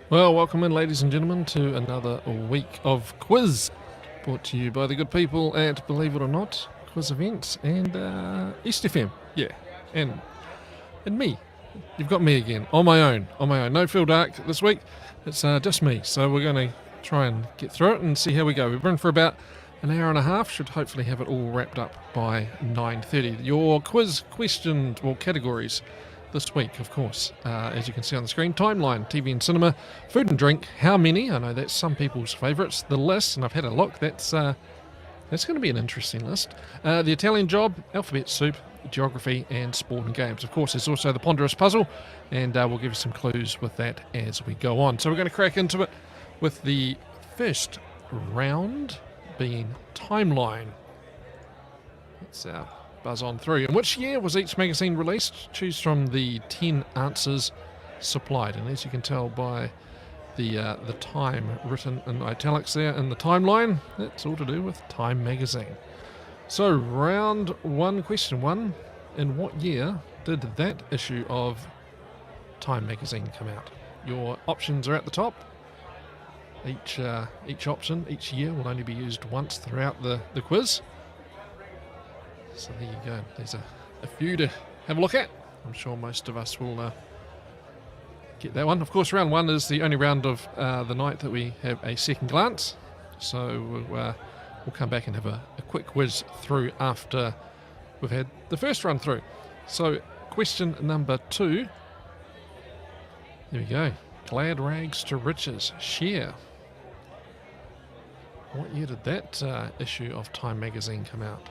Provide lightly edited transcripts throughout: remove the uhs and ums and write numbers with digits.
Well, welcome in, ladies and gentlemen, to another week of quiz brought to you by the good people at Believe It or Not Quiz Events and East FM. Yeah, and me. You've got me again on my own. No Phil Dark this week. It's just me. So we're going to try and get through it and see how we go. We've been for about an hour and a half. Should hopefully have it all wrapped up by 9:30. Your quiz questioned, well, categories this week, of course, as you can see on the screen: timeline, TV and cinema, food and drink, how many. I know that's some people's favourites. The list, and I've had a look. That's going to be an interesting list. The Italian Job, alphabet soup, geography, and sport and games. Of course, there's also the ponderous puzzle, and we'll give you some clues with that as we go on. So we're going to crack into it with the first round being timeline. Let's buzz on through. In which year was each magazine released? Choose from the 10 answers supplied. And as you can tell by the time written in italics there in the timeline, that's all to do with Time magazine. So round one, question one. In what year did that issue of Time magazine come out? Your options are at the top. Each option, each year, will only be used once throughout the quiz. So there you go. There's a few to have a look at. I'm sure most of us will get that one. Of course, round one is the only round of the night that we have a second glance. So we'll come back and have a quick whiz through after we've had the first run through. So question number 2. There we go. Glad rags to riches. Share. What year did that issue of Time magazine come out?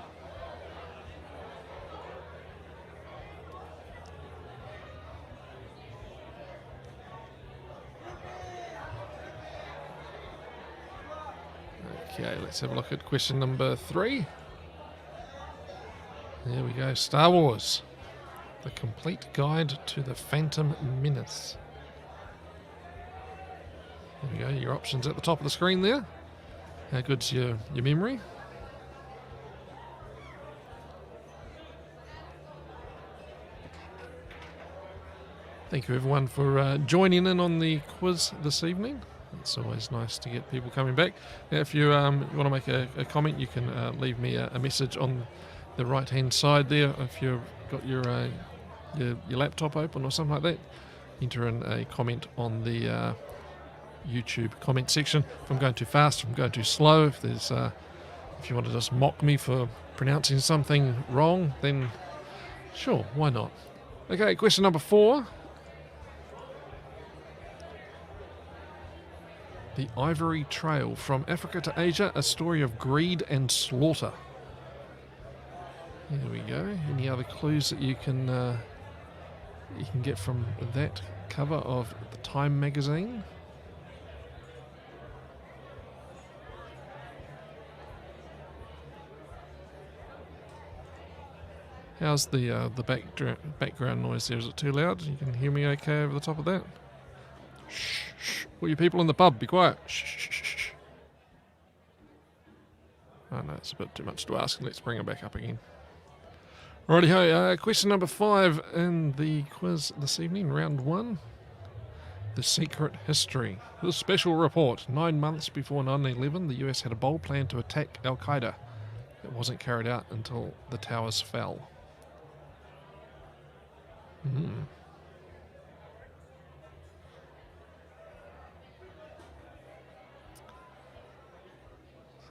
Okay, let's have a look at question number 3. There we go. Star Wars. The Complete Guide to the Phantom Menace. There we go. Your options at the top of the screen there. How good's your memory? Thank you everyone for joining in on the quiz this evening. It's always nice to get people coming back. Now, if you want to make a comment, you can leave me a message on the right hand side there. If you've got your laptop open or something like that, enter in a comment on the YouTube comment section. If I'm going too fast, if I'm going too slow, if you want to just mock me for pronouncing something wrong, then sure, why not? Okay, question number 4. The Ivory Trail, from Africa to Asia, a story of greed and slaughter. There we go. Any other clues that you can get from that cover of the Time magazine? How's the background noise there? Is it too loud? You can hear me okay over the top of that? Shh, shh. All you people in the pub, be quiet. Shh, shh, shh, shh. Oh no, it's a bit too much to ask. Let's bring it back up again. Righty-ho, question number 5 in the quiz this evening, round 1. The Secret History. The special report. 9 months before 9/11, the US had a bold plan to attack Al-Qaeda. It wasn't carried out until the towers fell.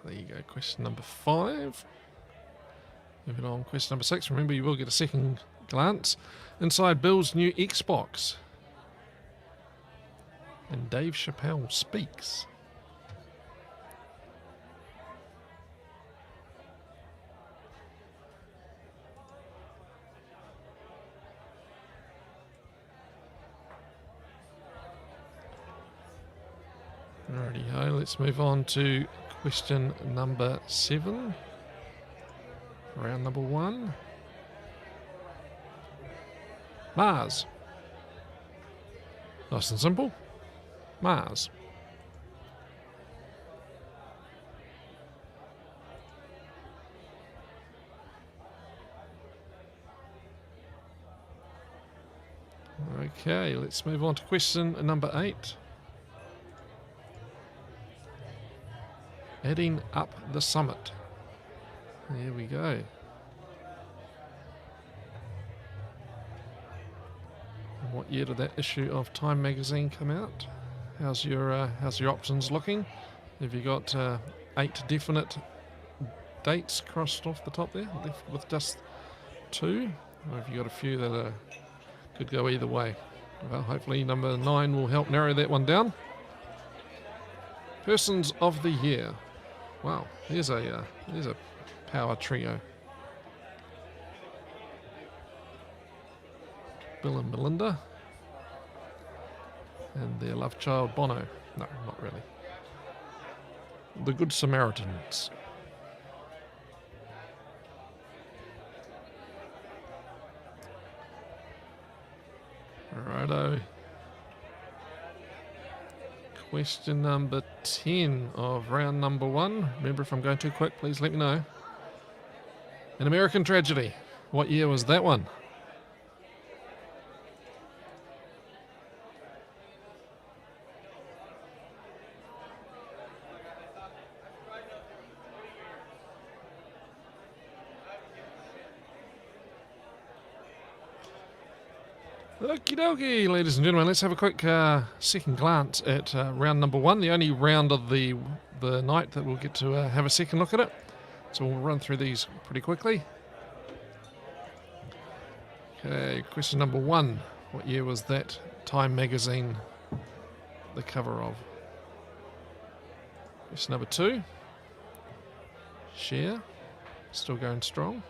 There you go, question number 5. Moving on, question number 6. Remember, you will get a second glance. Inside Bill's new Xbox. And Dave Chappelle speaks. Alrighty-ho, let's move on to question number 7. Round number 1. Mars. Nice and simple. Mars. Okay, let's move on to question number 8. Heading up the summit. There we go. And what year did that issue of Time magazine come out? How's your options looking? Have you got 8 definite dates crossed off the top there, left with just 2? Or have you got a few that could go either way? Well, hopefully number 9 will help narrow that one down. Persons of the year. Wow, there's a power trio. Bill and Melinda. And their love child Bono. No, not really. The Good Samaritans. Righto. Question number 10 of round number 1. Remember, if I'm going too quick, please let me know. An American Tragedy. What year was that one? Okie dokie, ladies and gentlemen, let's have a quick second glance at round number 1, the only round of the night that we'll get to have a second look at it. So we'll run through these pretty quickly. Okay, question number 1. What year was that Time magazine the cover of? Question number 2. Cher, still going strong.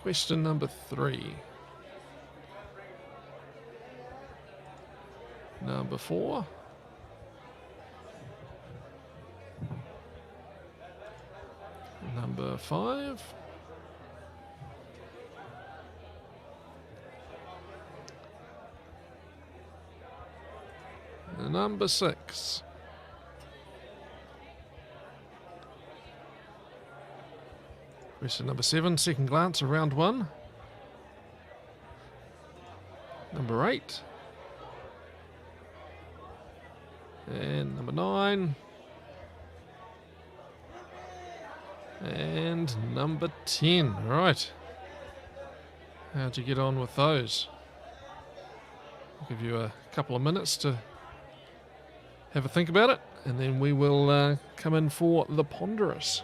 Question number 3. Number 4. Number 5. And number 6. Question number 7, second glance of round 1. Number 8. And number 9. And number 10. All right. How'd you get on with those? I'll give you a couple of minutes to have a think about it, and then we will come in for the ponderous.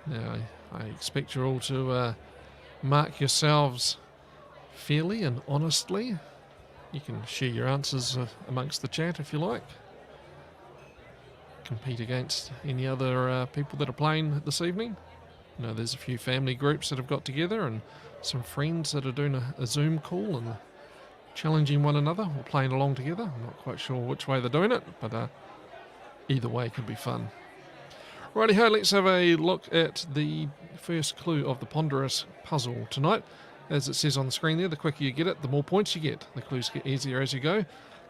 Now, I expect you all to mark yourselves fairly and honestly. You can share your answers amongst the chat if you like. Compete against any other people that are playing this evening. You know, there's a few family groups that have got together and some friends that are doing a Zoom call and challenging one another or playing along together. I'm not quite sure which way they're doing it, but either way could be fun. Righty-ho, let's have a look at the first clue of the ponderous puzzle tonight. As it says on the screen there, the quicker you get it, the more points you get. The clues get easier as you go.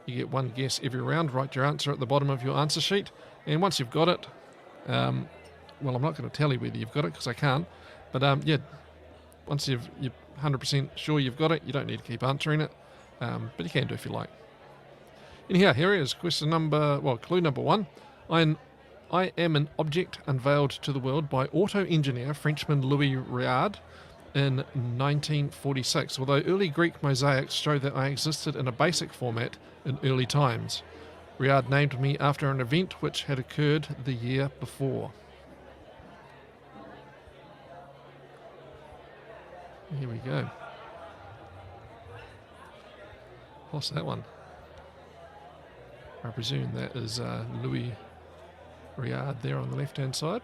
You get one guess every round. Write your answer at the bottom of your answer sheet. And once you've got it, well, I'm not going to tell you whether you've got it because I can't. But yeah, once you're 100% sure you've got it, you don't need to keep answering it. But you can do if you like. Anyhow, here is clue number 1. I am an object unveiled to the world by auto engineer Frenchman Louis Réard in 1946, although early Greek mosaics show that I existed in a basic format in early times. Réard named me after an event which had occurred the year before. Here we go. What's that one? I presume that is Louis Réard there on the left-hand side.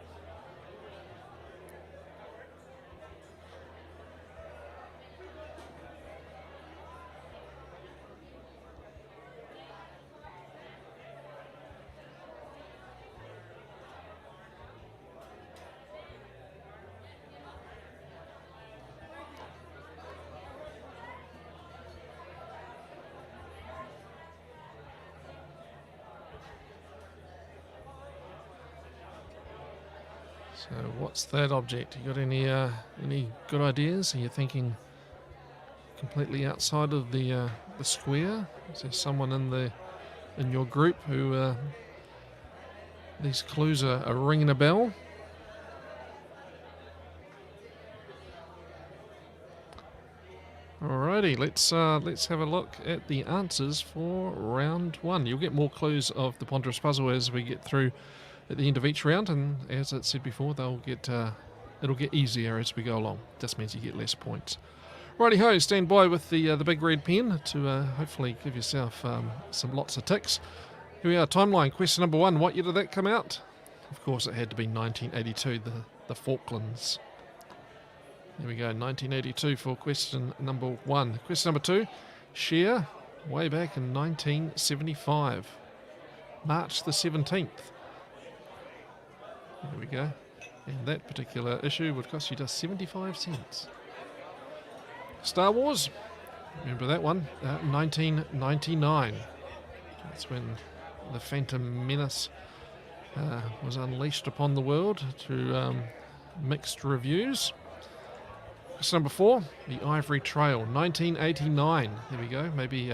So what's that object? You got any good ideas? Are you thinking completely outside of the square? Is there someone in your group who these clues are ringing a bell? Alrighty, let's have a look at the answers for round one. You'll get more clues of the ponderous puzzle as we get through at the end of each round, and as I said before, it'll get easier as we go along. Just means you get less points. Righty ho, stand by with the big red pen to hopefully give yourself some lots of ticks. Here we are, timeline. Question number one. What year did that come out? Of course, it had to be 1982. The Falklands. Here we go, 1982 for question number one. Question number two, Cher, way back in 1975, March the 17th. There we go. And that particular issue would cost you just 75 cents. Star Wars, remember that one? 1999. That's when the Phantom Menace was unleashed upon the world to mixed reviews. Question number four, The Ivory Trail, 1989. There we go. Maybe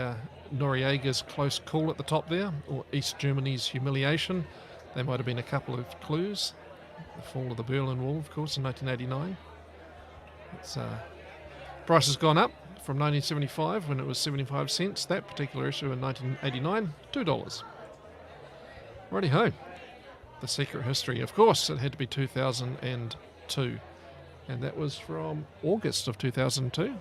Noriega's Close Call at the top there, or East Germany's Humiliation. There might have been a couple of clues. The fall of the Berlin Wall, of course, in 1989. Price has gone up from 1975 when it was 75 cents. That particular issue in 1989, $2. Righty ho. The Secret History, of course, it had to be 2002. And that was from August of 2002.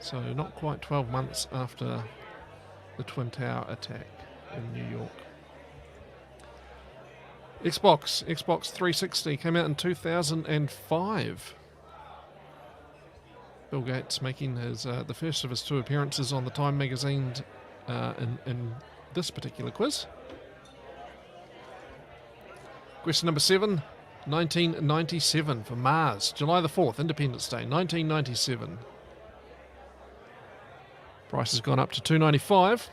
So not quite 12 months after the Twin Tower attack in New York. Xbox 360 came out in 2005. Bill Gates making his the first of his two appearances on the Time magazine in this particular quiz. Question number 7. 1997 for Mars, July the 4th, Independence Day, 1997. Price has gone up to $2.95.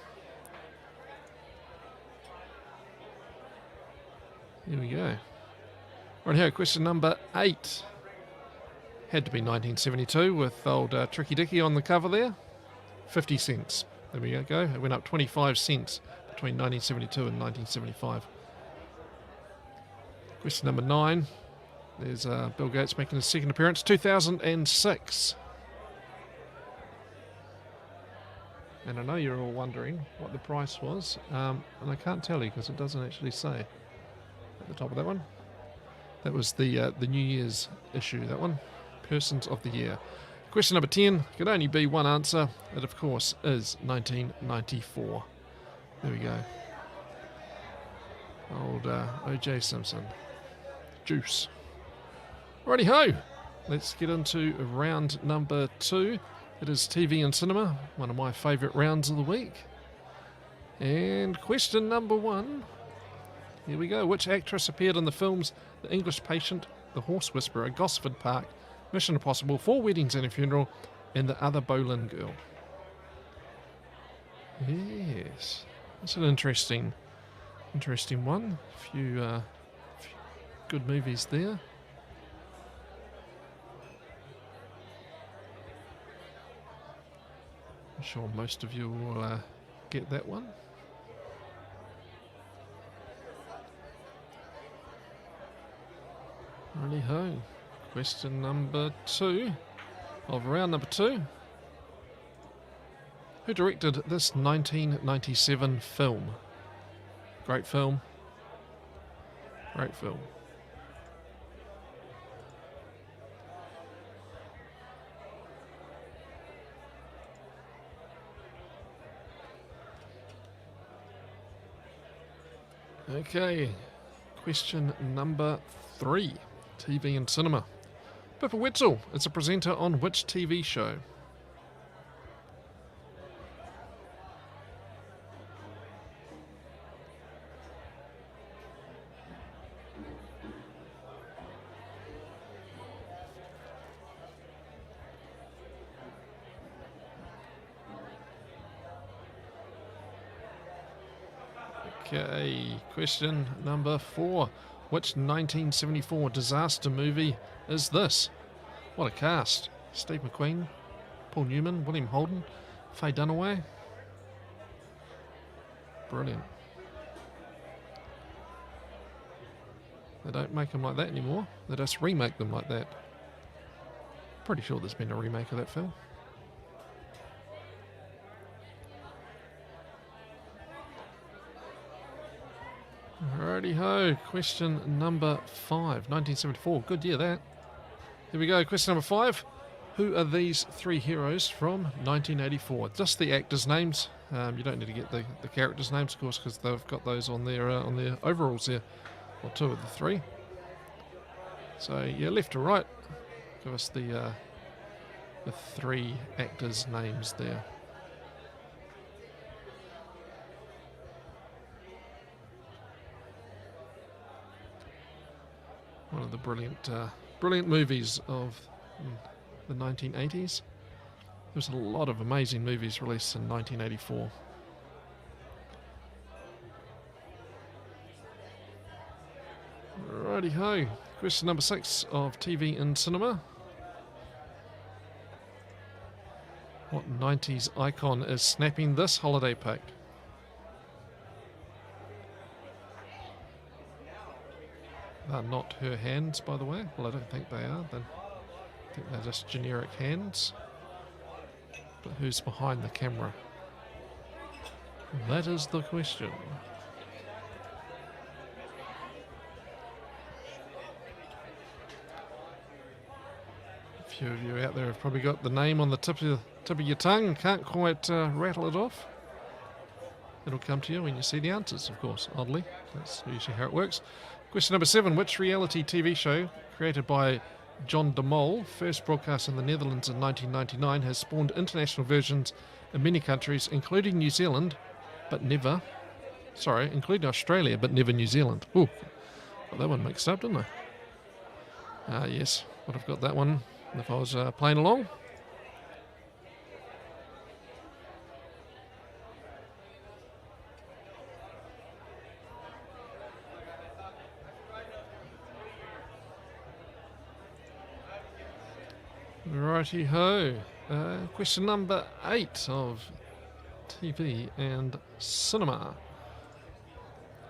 Here we go. Right here, question number 8. Had to be 1972 with old Tricky Dicky on the cover there. 50 cents. There we go. It went up 25 cents between 1972 and 1975. Question number 9. There's Bill Gates making his second appearance, 2006. And I know you're all wondering what the price was, and I can't tell you because it doesn't actually say at the top of that one. That was the New Year's issue, that one. Persons of the Year. Question number 10, could only be one answer. It, of course, is 1994. There we go. Old O.J. Simpson. Juice. Righty ho! Let's get into round number 2. It is TV and cinema, one of my favourite rounds of the week. And question number 1. Here we go. Which actress appeared in the films The English Patient, The Horse Whisperer, Gosford Park, Mission Impossible, 4 Weddings and a Funeral, and The Other Boleyn Girl? Yes. That's an interesting one. A few good movies there. I'm sure most of you will get that one. Righty ho. Question number 2 of round number 2. Who directed this 1997 film? Great film. Great film. Okay, question number 3, TV and cinema. Pippa Wetzel is a presenter on which TV show? Okay, question number 4. Which 1974 disaster movie is this? What a cast. Steve McQueen, Paul Newman, William Holden, Faye Dunaway. Brilliant. They don't make them like that anymore. They just remake them like that. Pretty sure there's been a remake of that film. Alrighty ho, question number 5, 1974. Good year that. Here we go, question number 5. Who are these three heroes from 1984? Just the actors' names. You don't need to get the characters' names, of course, because they've got those on their overalls there, or two of the three. So yeah, left to right, give us the three actors' names there. One of the brilliant movies of the 1980s. There's a lot of amazing movies released in 1984. Righty ho. Question number 6 of TV and cinema. What 90s icon is snapping this holiday pic? They're not her hands, by the way. Well, I don't think they are. I think they're just generic hands. But who's behind the camera? That is the question. A few of you out there have probably got the name on the tip of your tongue and can't quite rattle it off. It'll come to you when you see the answers, of course, oddly. That's usually how it works. Question number 7. Which reality TV show created by John de Mol, first broadcast in the Netherlands in 1999, has spawned international versions in many countries, including New Zealand, but never... Sorry, including Australia, but never New Zealand. Ooh, got that one mixed up, didn't I? Ah, yes, would have got that one if I was playing along. Righty ho. Question number 8 of TV and cinema.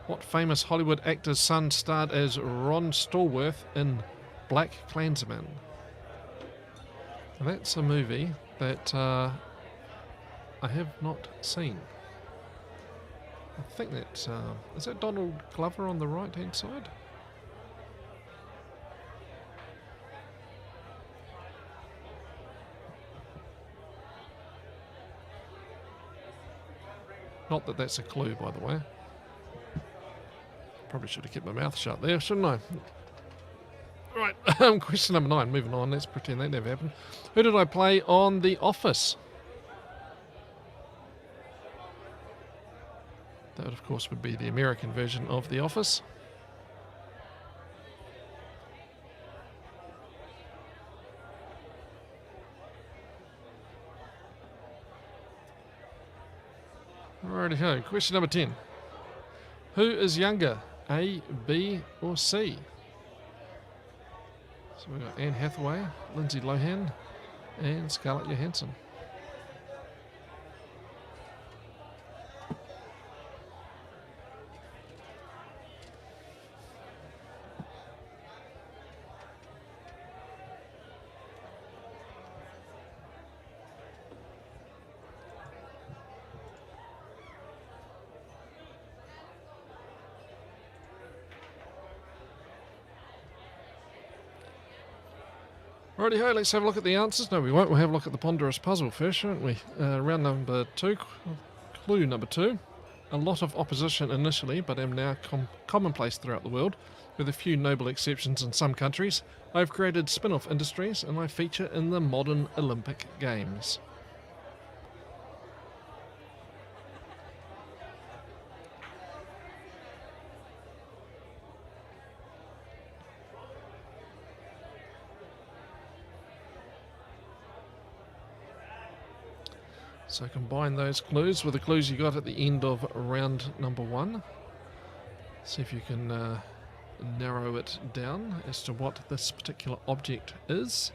What famous Hollywood actor's son starred as Ron Stallworth in Black Klansman? That's a movie that I have not seen. I think that is that Donald Glover on the right hand side? Not that that's a clue, by the way. Probably should have kept my mouth shut there, shouldn't I? Right, question number 9. Moving on, let's pretend that never happened. Who did I play on The Office? That, of course, would be the American version of The Office. Righty-ho. Question number 10. Who is younger, A, B, or C? So we've got Anne Hathaway, Lindsay Lohan, and Scarlett Johansson. Righty-ho, let's have a look at the answers. No, we won't. We'll have a look at the ponderous puzzle first, won't we? Round number 2, clue number 2. A lot of opposition initially, but am now commonplace throughout the world, with a few noble exceptions in some countries. I've created spin-off industries, and I feature in the modern Olympic Games. So combine those clues with the clues you got at the end of round number 1. See if you can narrow it down as to what this particular object is.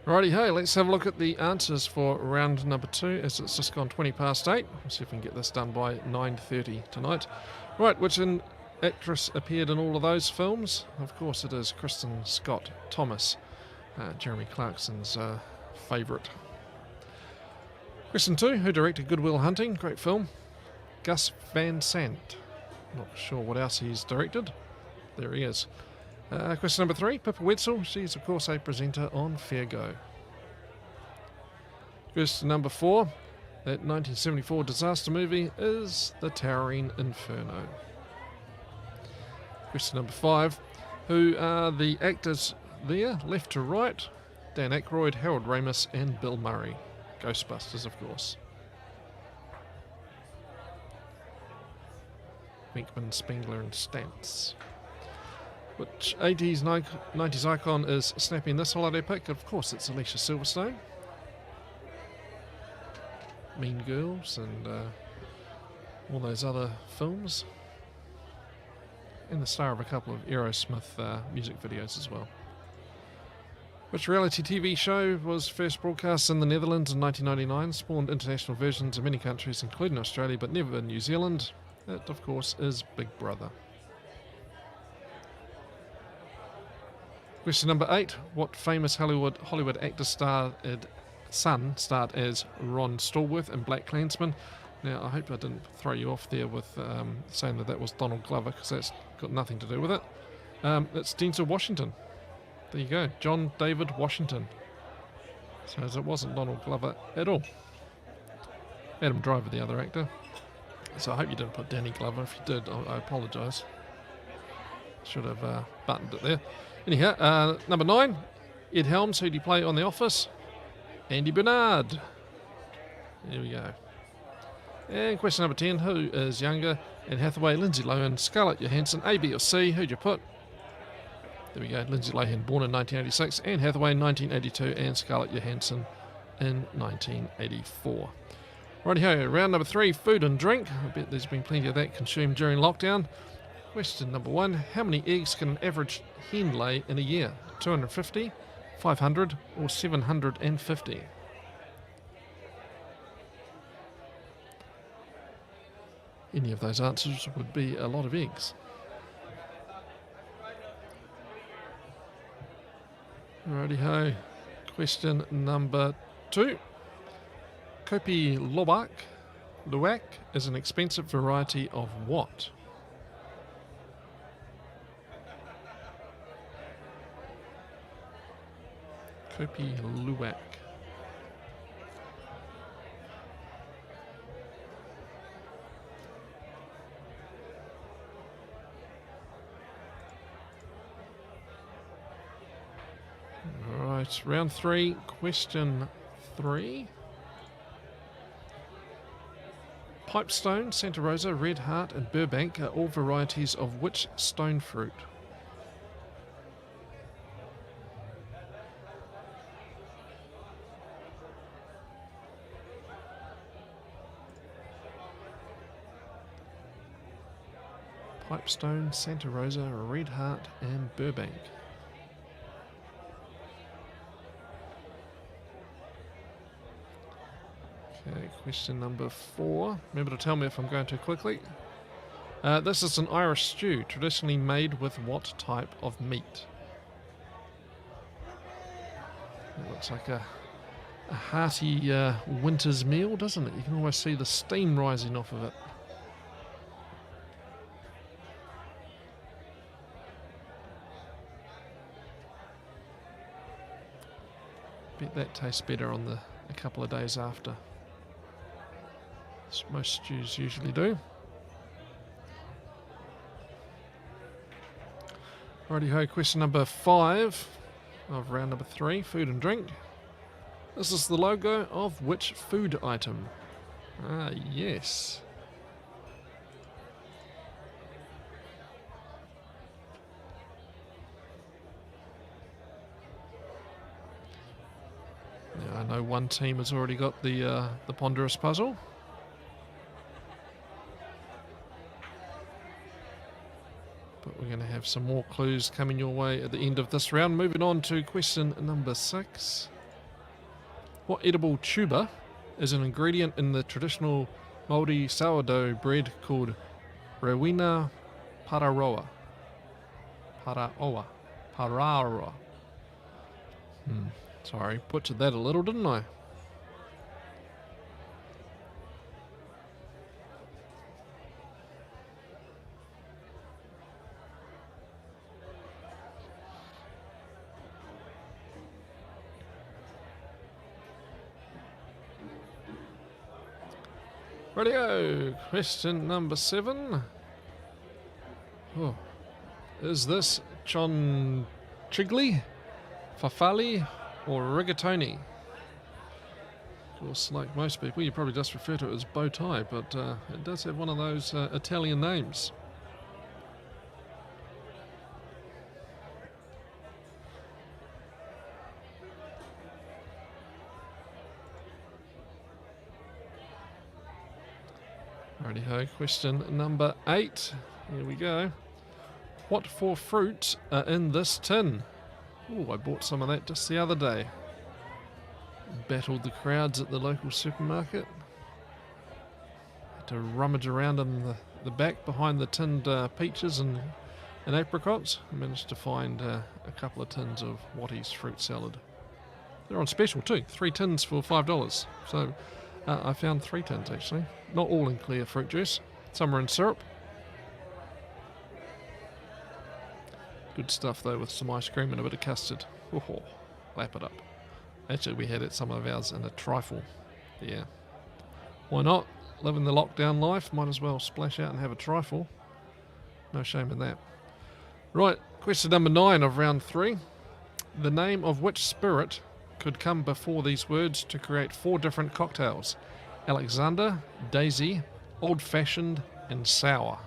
Righty ho, let's have a look at the answers for round number 2 as it's just gone 20 past 8. We'll see if we can get this done by 9:30 tonight. Right, which actress appeared in all of those films? Of course it is Kristen Scott Thomas, Jeremy Clarkson's favourite. Question 2, who directed Good Will Hunting? Great film. Gus Van Sant. Not sure what else he's directed. There he is. Question number 3, Pippa Wetzel. She's, of course, a presenter on Fair Go. Question number 4, that 1974 disaster movie is The Towering Inferno. Question number 5, who are the actors there, left to right? Dan Aykroyd, Harold Ramis, and Bill Murray. Ghostbusters, of course. Venkman, Spengler, and Stantz. Which 80s, 90s icon is snapping this holiday pic? Of course, it's Alicia Silverstone. Mean Girls and all those other films. And the star of a couple of Aerosmith music videos as well. Which reality TV show was first broadcast in the Netherlands in 1999, spawned international versions in many countries, including Australia, but never in New Zealand? It, of course, is Big Brother. Question number 8. What famous Hollywood actor son starred as Ron Stallworth in BlacKkKlansman? Now, I hope I didn't throw you off there with saying that was Donald Glover, because that's got nothing to do with it. It's Denzel Washington. There you go, John David Washington. So as it wasn't Donald Glover at all. Adam Driver, the other actor. So I hope you didn't put Danny Glover. If you did, I apologise. Should have buttoned it there. Anyhow, number 9, Ed Helms. Who do you play on The Office? Andy Bernard. There we go. And question number 10, who is younger? Anne Hathaway, Lindsay Lohan, Scarlett Johansson, A, B or C? Who'd you put? There we go, Lindsay Lohan born in 1986, Anne Hathaway in 1982, and Scarlett Johansson in 1984. Righty-ho, round number 3, food and drink. I bet there's been plenty of that consumed during lockdown. Question number 1, how many eggs can an average hen lay in a year? 250, 500 or 750? Any of those answers would be a lot of eggs. Righty-ho, question number 2. Kopi Luwak is an expensive variety of what? Kopi Luwak. Right, round 3, question 3. Pipestone, Santa Rosa, Red Heart and Burbank are all varieties of which stone fruit? Pipestone, Santa Rosa, Red Heart and Burbank. Okay, question number 4. Remember to tell me if I'm going too quickly. This is an Irish stew, traditionally made with what type of meat? It looks like a hearty winter's meal, doesn't it? You can almost see the steam rising off of it. Bet that tastes better on a couple of days after. As most stews usually do. Righty-ho, question number 5 of round number 3, food and drink. This is the logo of which food item? Ah, yes. Now, I know one team has already got the ponderous puzzle. But we're going to have some more clues coming your way at the end of this round. Moving on to question number 6. What edible tuber is an ingredient in the traditional Māori sourdough bread called Rowena Pararoa? Pararoa. Sorry, butchered that a little, didn't I? Rightio, question number 7. Oh, is this chonchigli, fafali, or rigatoni? Of course, like most people, you probably just refer to it as bow tie, but it does have one of those Italian names. Righty-ho, question number 8. Here we go. What 4 fruits are in this tin? Oh, I bought some of that just the other day. Battled the crowds at the local supermarket. Had to rummage around in the back behind the tinned peaches and apricots. I managed to find a couple of tins of Wattie's fruit salad. They're on special too, 3 tins for $5. So I found 3 tins actually. Not all in clear fruit juice. Some are in syrup. Good stuff though, with some ice cream and a bit of custard. Oh, lap it up. Actually, we had some of ours in a trifle. Yeah. Why not? Living the lockdown life, might as well splash out and have a trifle. No shame in that. Right, question number 9 of round 3. The name of which spirit could come before these words to create 4 different cocktails? Alexander, Daisy, Old Fashioned, and Sour.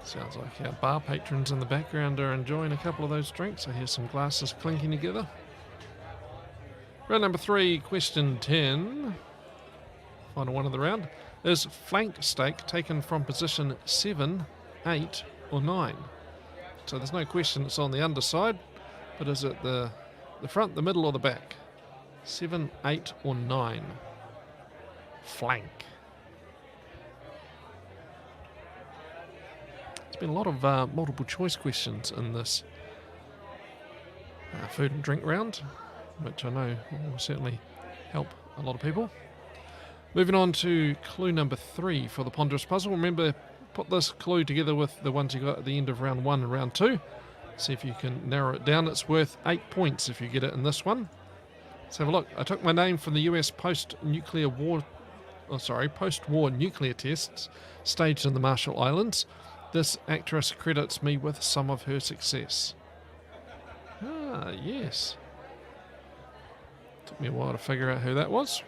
Sounds like our bar patrons in the background are enjoying a couple of those drinks. I hear some glasses clinking together. Round number 3, question 10. Final one of the round. Is flank steak taken from position 7, 8 or 9? So there's no question it's on the underside, but is it the front, the middle or the back? 7, 8 or 9? Flank. There's been a lot of multiple choice questions in this food and drink round, which I know will certainly help a lot of people. Moving on to clue number 3 for the ponderous puzzle. Remember, put this clue together with the ones you got at the end of round 1 and round 2. See if you can narrow it down. It's worth 8 points if you get it in this one. Let's have a look. I took my name from the US post-war nuclear tests staged in the Marshall Islands. This actress credits me with some of her success. Ah, yes. Took me a while to figure out who that was.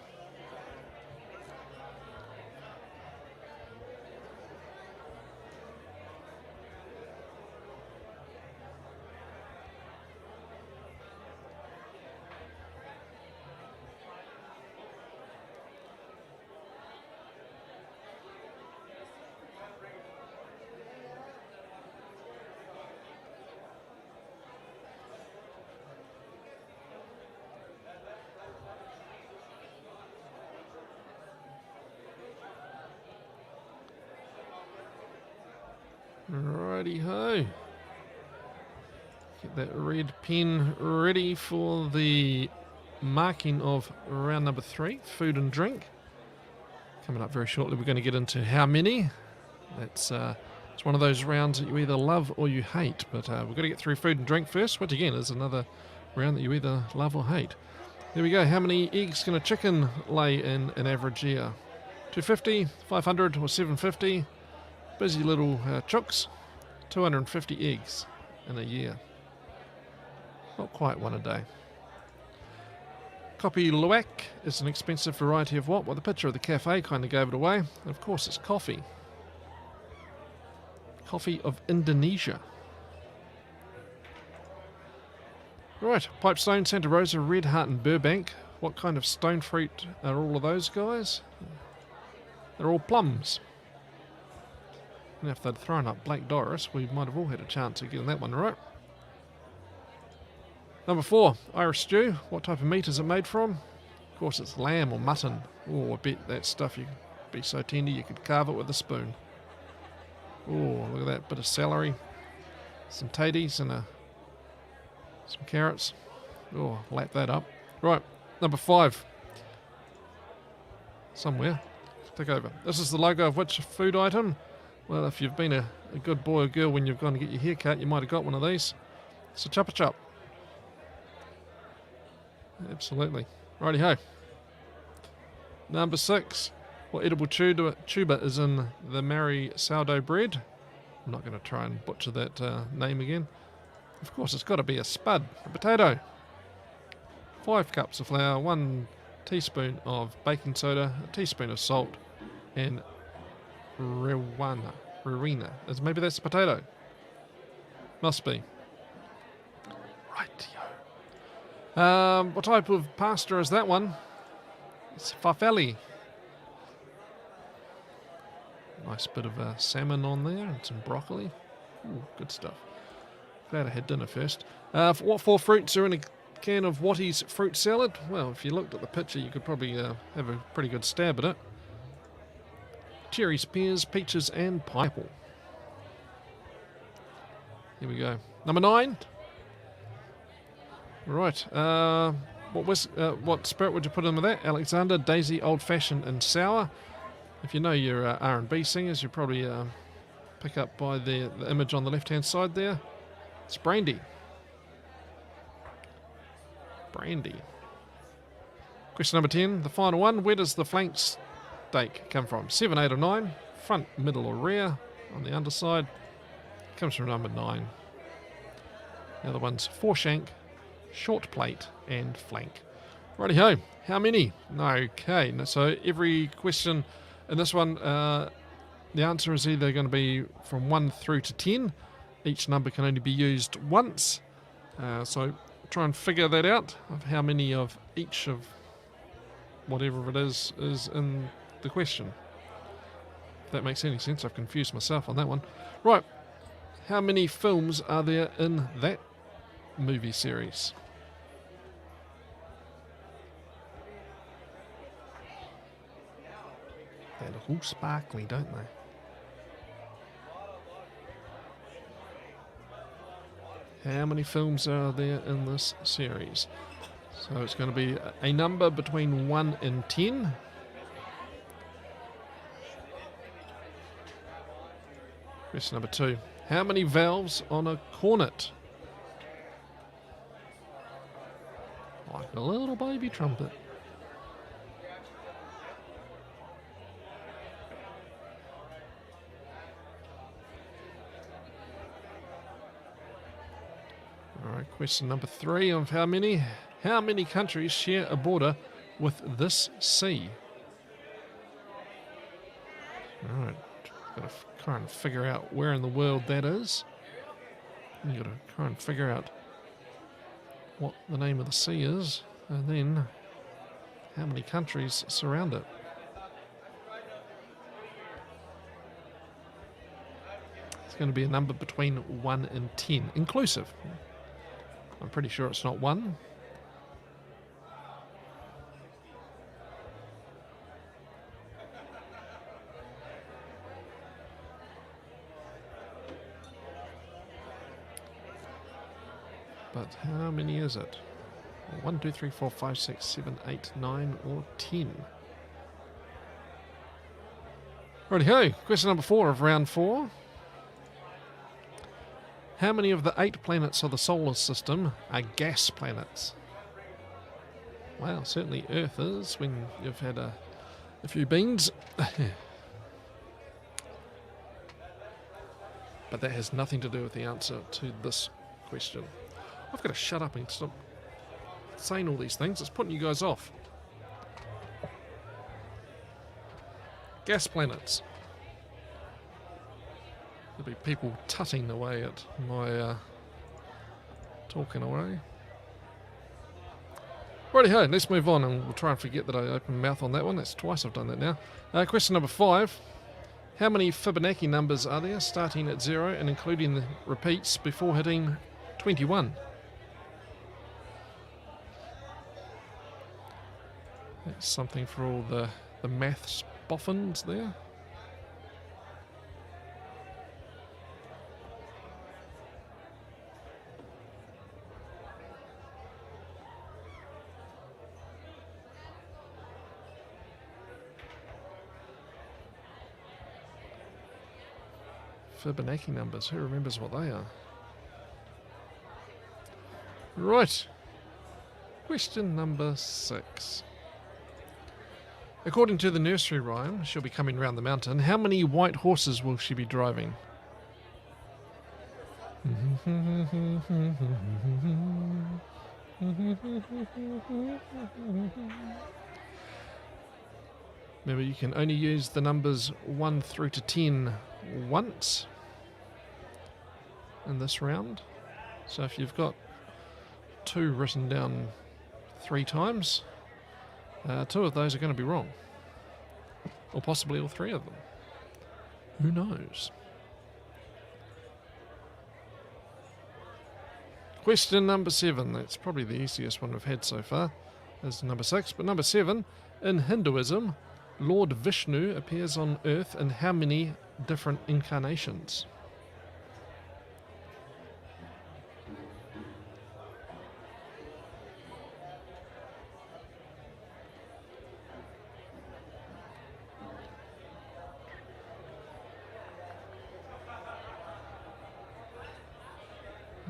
Righty-ho. Get that red pen ready for the marking of round number 3, food and drink. Coming up very shortly, we're going to get into how many. That's It's one of those rounds that you either love or you hate, but we've got to get through food and drink first, which again is another round that you either love or hate. There we go. How many eggs can a chicken lay in an average year? 250, 500 or 750? Busy little chooks. 250 eggs in a year. Not quite one a day. Kopi Luwak is an expensive variety of what? Well, the picture of the cafe kind of gave it away. And of course, it's coffee. Coffee of Indonesia. Right, Pipestone, Santa Rosa, Red Heart and Burbank. What kind of stone fruit are all of those guys? They're all plums. And if they'd thrown up Black Doris, we might have all had a chance of getting that one right. Number 4, Irish stew. What type of meat is it made from? Of course, it's lamb or mutton. Oh, I bet that stuff you'd be so tender you could carve it with a spoon. Oh, look at that bit of celery, some taties and some carrots. Oh, lap that up. Right, number 5. Somewhere. Take over. This is the logo of which food item? Well, if you've been a good boy or girl when you've gone to get your hair cut, you might have got one of these. It's a Chupa Chup. Absolutely. Righty ho. Number 6. What edible tuber is in the Marie sourdough bread? I'm not going to try and butcher that name again. Of course, it's got to be a spud, a potato. 5 cups of flour, 1 teaspoon of baking soda, a teaspoon of salt, and Rowena. Maybe that's a potato. Must be. Right. What type of pasta is that one? It's farfalle. Nice bit of salmon on there and some broccoli. Ooh, good stuff. Glad I had dinner first. What 4 fruits are in a can of Wattie's fruit salad? Well, if you looked at the picture, you could probably have a pretty good stab at it. Cherries, pears, peaches, and pineapple. Here we go. Number 9. Right. What spirit would you put in with that? Alexander, Daisy, Old Fashioned, and Sour. If you know your R&B singers, you probably pick up by the image on the left-hand side there. It's brandy. Brandy. Question number 10, the final one. Where does the flank steak come from? 7, 8 or 9? Front, middle or rear? On the underside. Comes from number 9. The other one's foreshank, short plate and flank. Righty-ho. How many? Okay. So every question in this one, the answer is either going to be from 1 through to 10. Each number can only be used once. So try and figure that out, of how many of each of whatever it is in the question. If that makes any sense, I've confused myself on that one. Right, how many films are there in that movie series? They look all sparkly, don't they? How many films are there in this series? So it's going to be a number between 1 and 10. Question number 2. How many valves on a cornet? Like a little baby trumpet. Alright, question number 3 of how many? How many countries share a border with this sea? Alright, got to try and figure out where in the world that is. You've got to try and figure out what the name of the sea is, and then how many countries surround it. It's going to be a number between 1 and 10, inclusive. I'm pretty sure it's not 1. But how many is it? 1, 2, 3, 4, 5, 6, 7, 8, 9, or 10? Righty-ho, question number 4 of round 4. How many of the 8 planets of the solar system are gas planets? Wow, certainly Earth is when you've had a few beans. But that has nothing to do with the answer to this question. I've got to shut up and stop saying all these things. It's putting you guys off. Gas planets. There'll be people tutting away at my talking away. Righty-ho, let's move on, and we'll try and forget that I opened mouth on that one. That's twice I've done that now. Question number 5. How many Fibonacci numbers are there, starting at 0 and including the repeats before hitting 21? That's something for all the maths boffins there. Fibonacci numbers, who remembers what they are? Right. Question number 6. According to the nursery rhyme, she'll be coming round the mountain. How many white horses will she be driving? Remember, you can only use the numbers 1 through to 10 once in this round. So if you've got 2 written down 3 times, 2 of those are going to be wrong. Or possibly all 3 of them. Who knows? Question number 7. That's probably the easiest one we've had so far. Is number 6. But number 7, in Hinduism, Lord Vishnu appears on Earth in how many different incarnations?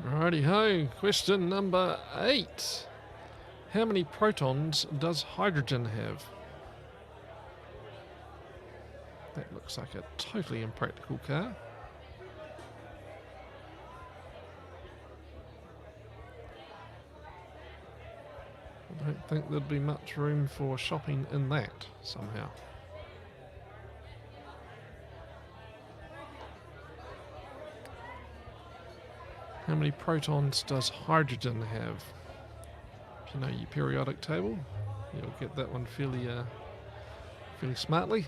Righty-ho, question number 8. How many protons does hydrogen have? That looks like a totally impractical car. I don't think there'd be much room for shopping in that somehow. How many protons does hydrogen have? If you know your periodic table, you'll get that one fairly smartly.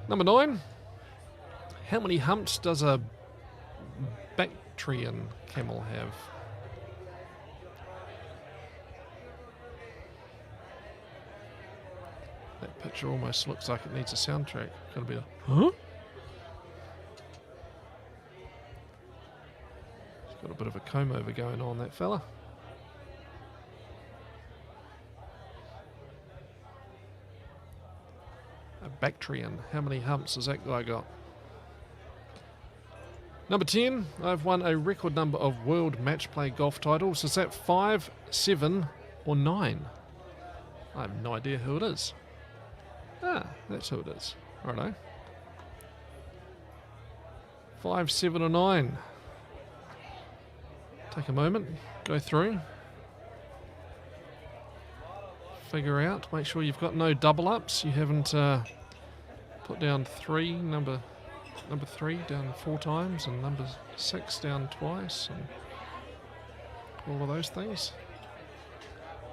Number 9. How many humps does a Bactrian camel have? That picture almost looks like it needs a soundtrack. Gotta be a huh? He's got a bit of a comb over going on, that fella. A Bactrian. How many humps has that guy got? Number 10. I've won a record number of world match play golf titles. Is that 5, 7 or 9? I have no idea who it is. Ah, that's who it is. Righto. 5, 7 or 9. Take a moment. Go through. Figure out. Make sure you've got no double ups. You haven't put down 3, number 3 down 4 times, and number 6 down twice, and all of those things.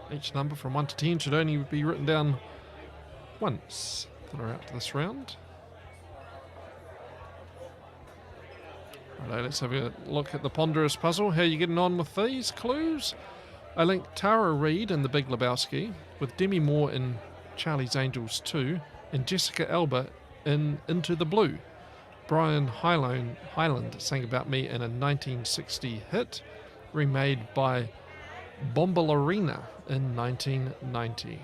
Each number from 1 to 10 should only be written down once that are out to this round. Righto, let's have a look at the ponderous puzzle. How are you getting on with these clues? I linked Tara Reid in The Big Lebowski with Demi Moore in Charlie's Angels 2 and Jessica Alba in Into the Blue. Brian Hyland sang about me in a 1960 hit remade by Bombalurina in 1990.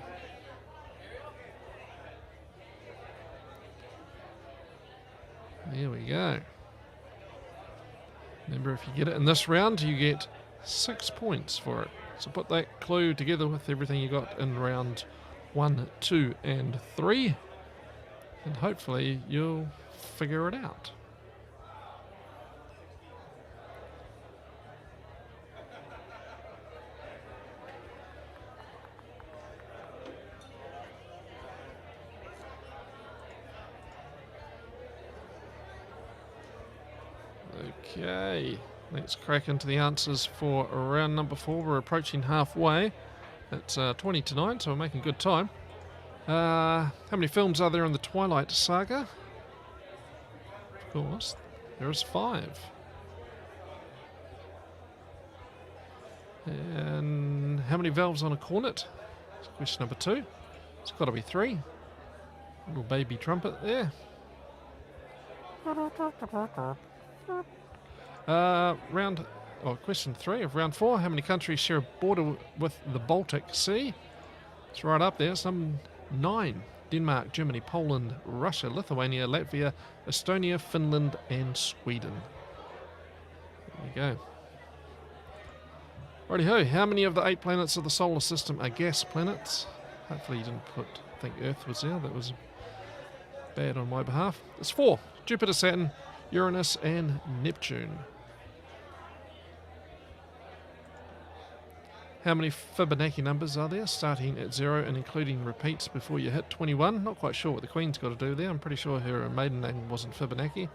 There we go. Remember, if you get it in this round, you get 6 points for it. So put that clue together with everything you got in round 1, 2, and 3, and hopefully you'll figure it out. Okay, let's crack into the answers for round number 4. We're approaching halfway. It's 20 to 9, so we're making good time. How many films are there in the Twilight Saga? Of course, there is 5. And how many valves on a cornet? That's question number 2. It's got to be 3. Little baby trumpet there. Question 3 of round 4. How many countries share a border with the Baltic Sea? It's right up there. Some 9. Denmark, Germany, Poland, Russia, Lithuania, Latvia, Estonia, Finland, and Sweden. There you go. Righty-ho. How many of the 8 planets of the solar system are gas planets? Hopefully you didn't think Earth was there. That was bad on my behalf. It's 4. Jupiter, Saturn, Uranus, and Neptune. How many Fibonacci numbers are there, starting at 0 and including repeats before you hit 21? Not quite sure what the Queen's got to do there. I'm pretty sure her maiden name wasn't Fibonacci.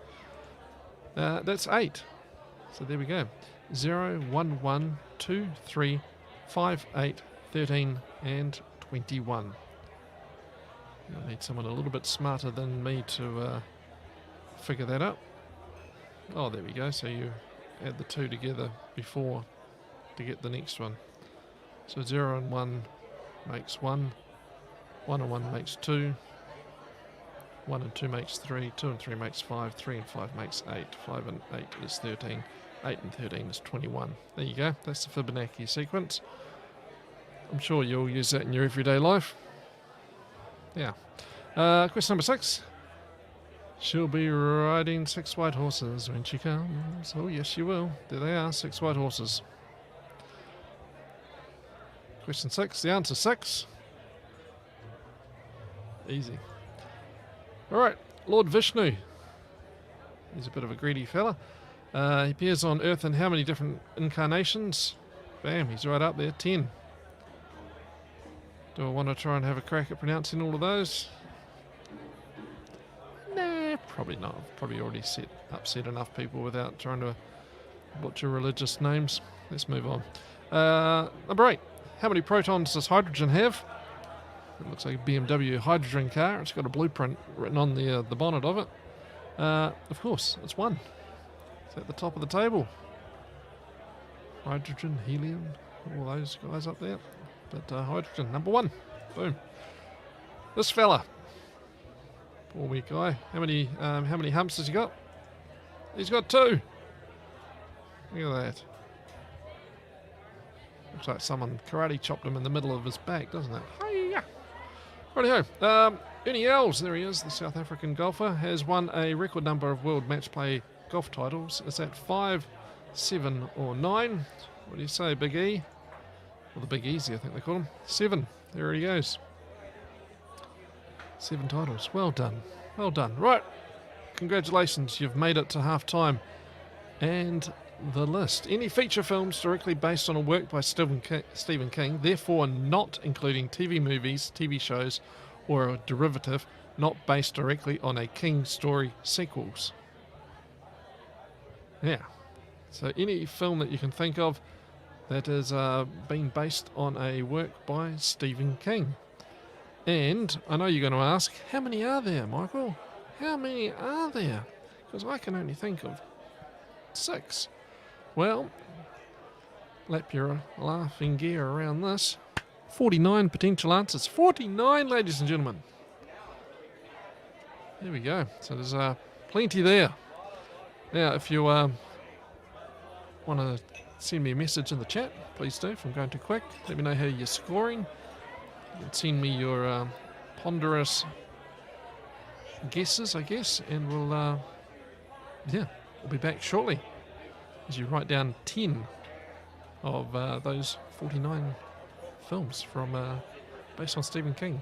That's 8. So there we go. 0, 1, 1, 2, 3, 5, 8, 13, and 21. I need someone a little bit smarter than me to figure that out. Oh, there we go. So you add the 2 together before to get the next one. So 0 and 1 makes 1. 1 and 1 makes 2. 1 and 2 makes 3. 2 and 3 makes 5. 3 and 5 makes 8. 5 and 8 is 13. 8 and 13 is 21. There you go. That's the Fibonacci sequence. I'm sure you'll use that in your everyday life. Yeah. Question number 6. She'll be riding 6 white horses when she comes. Oh, yes, she will. There they are, 6 white horses. Question 6. The answer 6. Easy. All right. Lord Vishnu. He's a bit of a greedy fella. He appears on Earth in how many different incarnations? Bam, he's right up there. 10. Do I want to try and have a crack at pronouncing all of those? Nah, probably not. I've probably already upset enough people without trying to butcher religious names. Let's move on. Number 8. How many protons does hydrogen have? It looks like a BMW hydrogen car. It's got a blueprint written on the bonnet of it. Of course, it's 1. It's at the top of the table. Hydrogen, helium, all those guys up there. But hydrogen, number 1. Boom. This fella. Poor wee guy. How many humps has he got? He's got 2. Look at that. Looks like someone karate chopped him in the middle of his back, doesn't it? Hi-ya! Righty-ho. Ernie Els, there he is, the South African golfer, has won a record number of World Match Play golf titles. Is that 5, 7, or 9? What do you say, Big E? Or the Big Easy, I think they call him. 7. There he goes. 7 titles. Well done. Well done. Right. Congratulations. You've made it to half time. And the list. Any feature films directly based on a work by Stephen King, therefore not including TV movies, TV shows, or a derivative not based directly on a King story sequels. Yeah. So any film that you can think of that has been based on a work by Stephen King. And I know you're going to ask, how many are there, Michael? How many are there? Because I can only think of 6. Well, lap your laughing gear around this. 49 potential answers. 49, ladies and gentlemen. There we go. So there's plenty there. Now, if you want to send me a message in the chat, please do. If I'm going too quick, let me know how you're scoring. You can send me your ponderous guesses, I guess, and we'll be back shortly. as you write down 10 of those 49 films from based on Stephen King.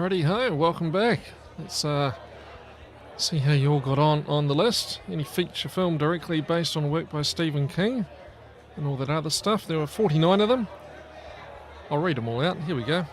Alrighty, ho, welcome back. Let's see how you all got on the list. Any feature film directly based on work by Stephen King and all that other stuff. There were 49 of them. I'll read them all out. Here we go.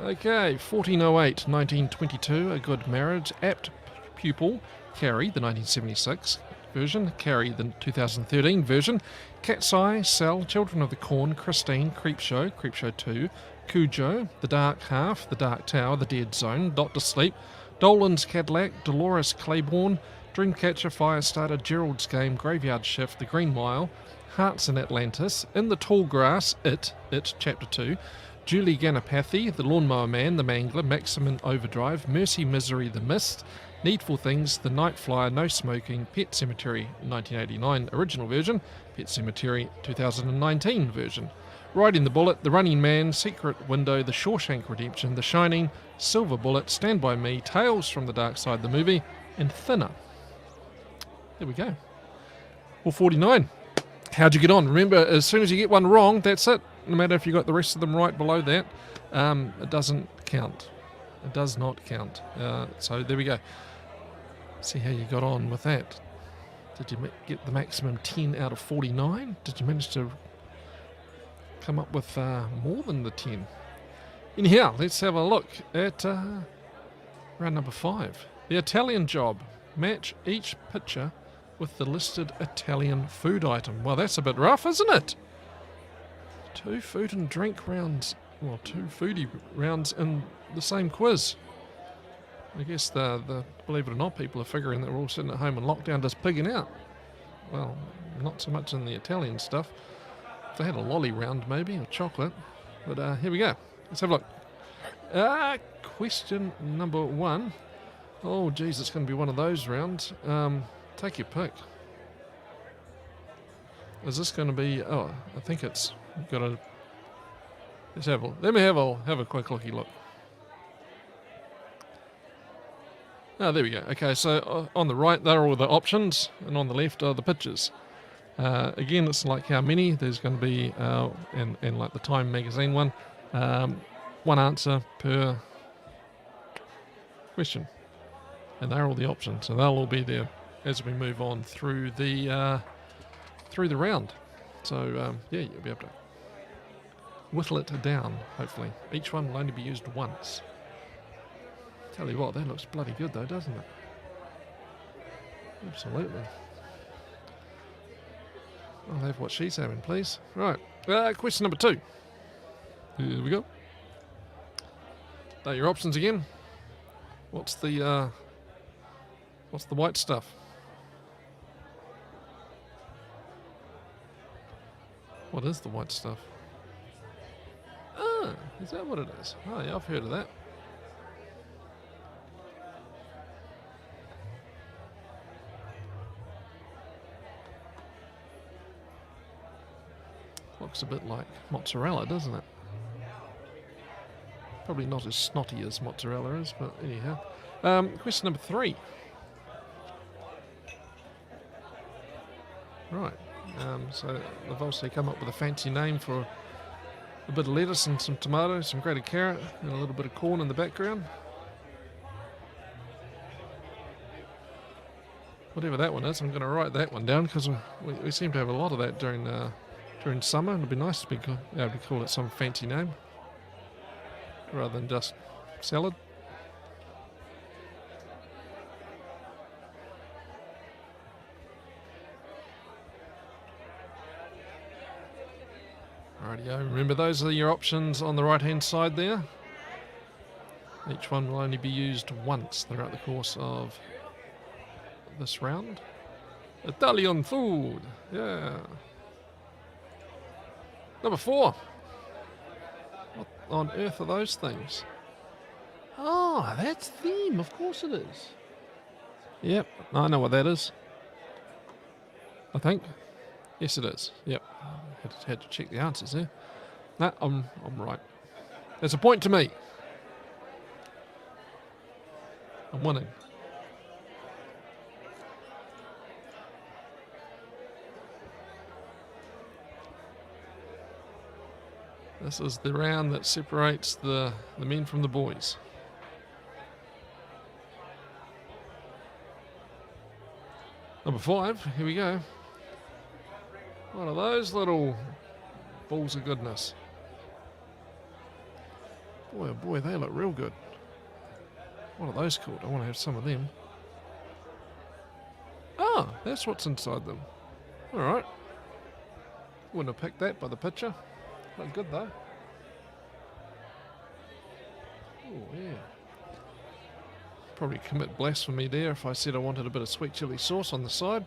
Okay, 1408, 1922, A Good Marriage, Apt Pupil, Carrie, the 1976 version, Carrie, the 2013 version, Cat's Eye, Cell, Children of the Corn, Christine, Creepshow, Creepshow 2, Cujo, The Dark Half, The Dark Tower, The Dead Zone, Doctor Sleep, Dolan's Cadillac, Dolores Claiborne, Dreamcatcher, Firestarter, Gerald's Game, Graveyard Shift, The Green Mile, Hearts in Atlantis, In the Tall Grass, It, Chapter 2, Julie Ganapathy, The Lawnmower Man, The Mangler, Maximum Overdrive, Mercy Misery, The Mist, Needful Things, The Night Flyer, No Smoking, Pet Sematary 1989 original version, Pet Sematary 2019 version, Riding the Bullet, The Running Man, Secret Window, The Shawshank Redemption, The Shining, Silver Bullet, Stand By Me, Tales from the Dark Side, the movie, and Thinner. There we go. All 49. How'd you get on? Remember, as soon as you get one wrong, that's it. No matter if you got the rest of them right below that, it doesn't count. It does not count. So there we go. See how you got on with that. Did you get the maximum 10 out of 49? Did you manage to come up with more than the 10? Anyhow, let's have a look at round number 5. The Italian Job. Match each picture with the listed Italian food item. Well, that's a bit rough, isn't it? 2 food and drink rounds, well, 2 foodie rounds in the same quiz. I guess the believe it or not, people are figuring that we're all sitting at home in lockdown just pigging out. Well, not so much in the Italian stuff. If they had a lolly round maybe, or chocolate. But here we go. Let's have a look. Question number 1. Oh, geez, it's going to be one of those rounds. Take your pick. Is this going to be... Oh, I think it's got a... Let me have a quick looky look. Oh, there we go. Okay, so on the right, there are all the options, and on the left are the pictures. Again, it's like how many. There's going to be, and like the Time magazine one, one answer per question. And they're all the options, so they'll all be there as we move on through the round. So, yeah, you'll be able to whittle it down, hopefully. Each one will only be used once. Tell you what, that looks bloody good though, doesn't it? Absolutely. I'll have what she's having, please. Right, question number 2. Here we go. There are your options again. What's the white stuff? What is the white stuff? Ah, is that what it is? Oh yeah, I've heard of that. Looks a bit like mozzarella, doesn't it? Probably not as snotty as mozzarella is, but anyhow. Question number 3. Right. So they've obviously come up with a fancy name for a bit of lettuce and some tomatoes, some grated carrot, and a little bit of corn in the background. Whatever that one is, I'm going to write that one down because we seem to have a lot of that during summer. It'd be nice to be able to call it some fancy name rather than just salad. Rightio, remember those are your options on the right hand side there. Each one will only be used once throughout the course of this round. Italian food, yeah. Number 4. What on earth are those things? Oh, that's them, of course it is. Yep, I know what that is. I think. Yes, it is. Yep. Had to check the answers there. No, I'm right. There's a point to me. I'm winning. This is the round that separates the men from the boys. Number 5, here we go. One of those little balls of goodness. Boy, oh boy, they look real good. What are those called? I want to have some of them. Ah, that's what's inside them. Alright. Wouldn't have picked that by the picture. Look good though. Oh yeah. Probably commit blasphemy there if I said I wanted a bit of sweet chili sauce on the side.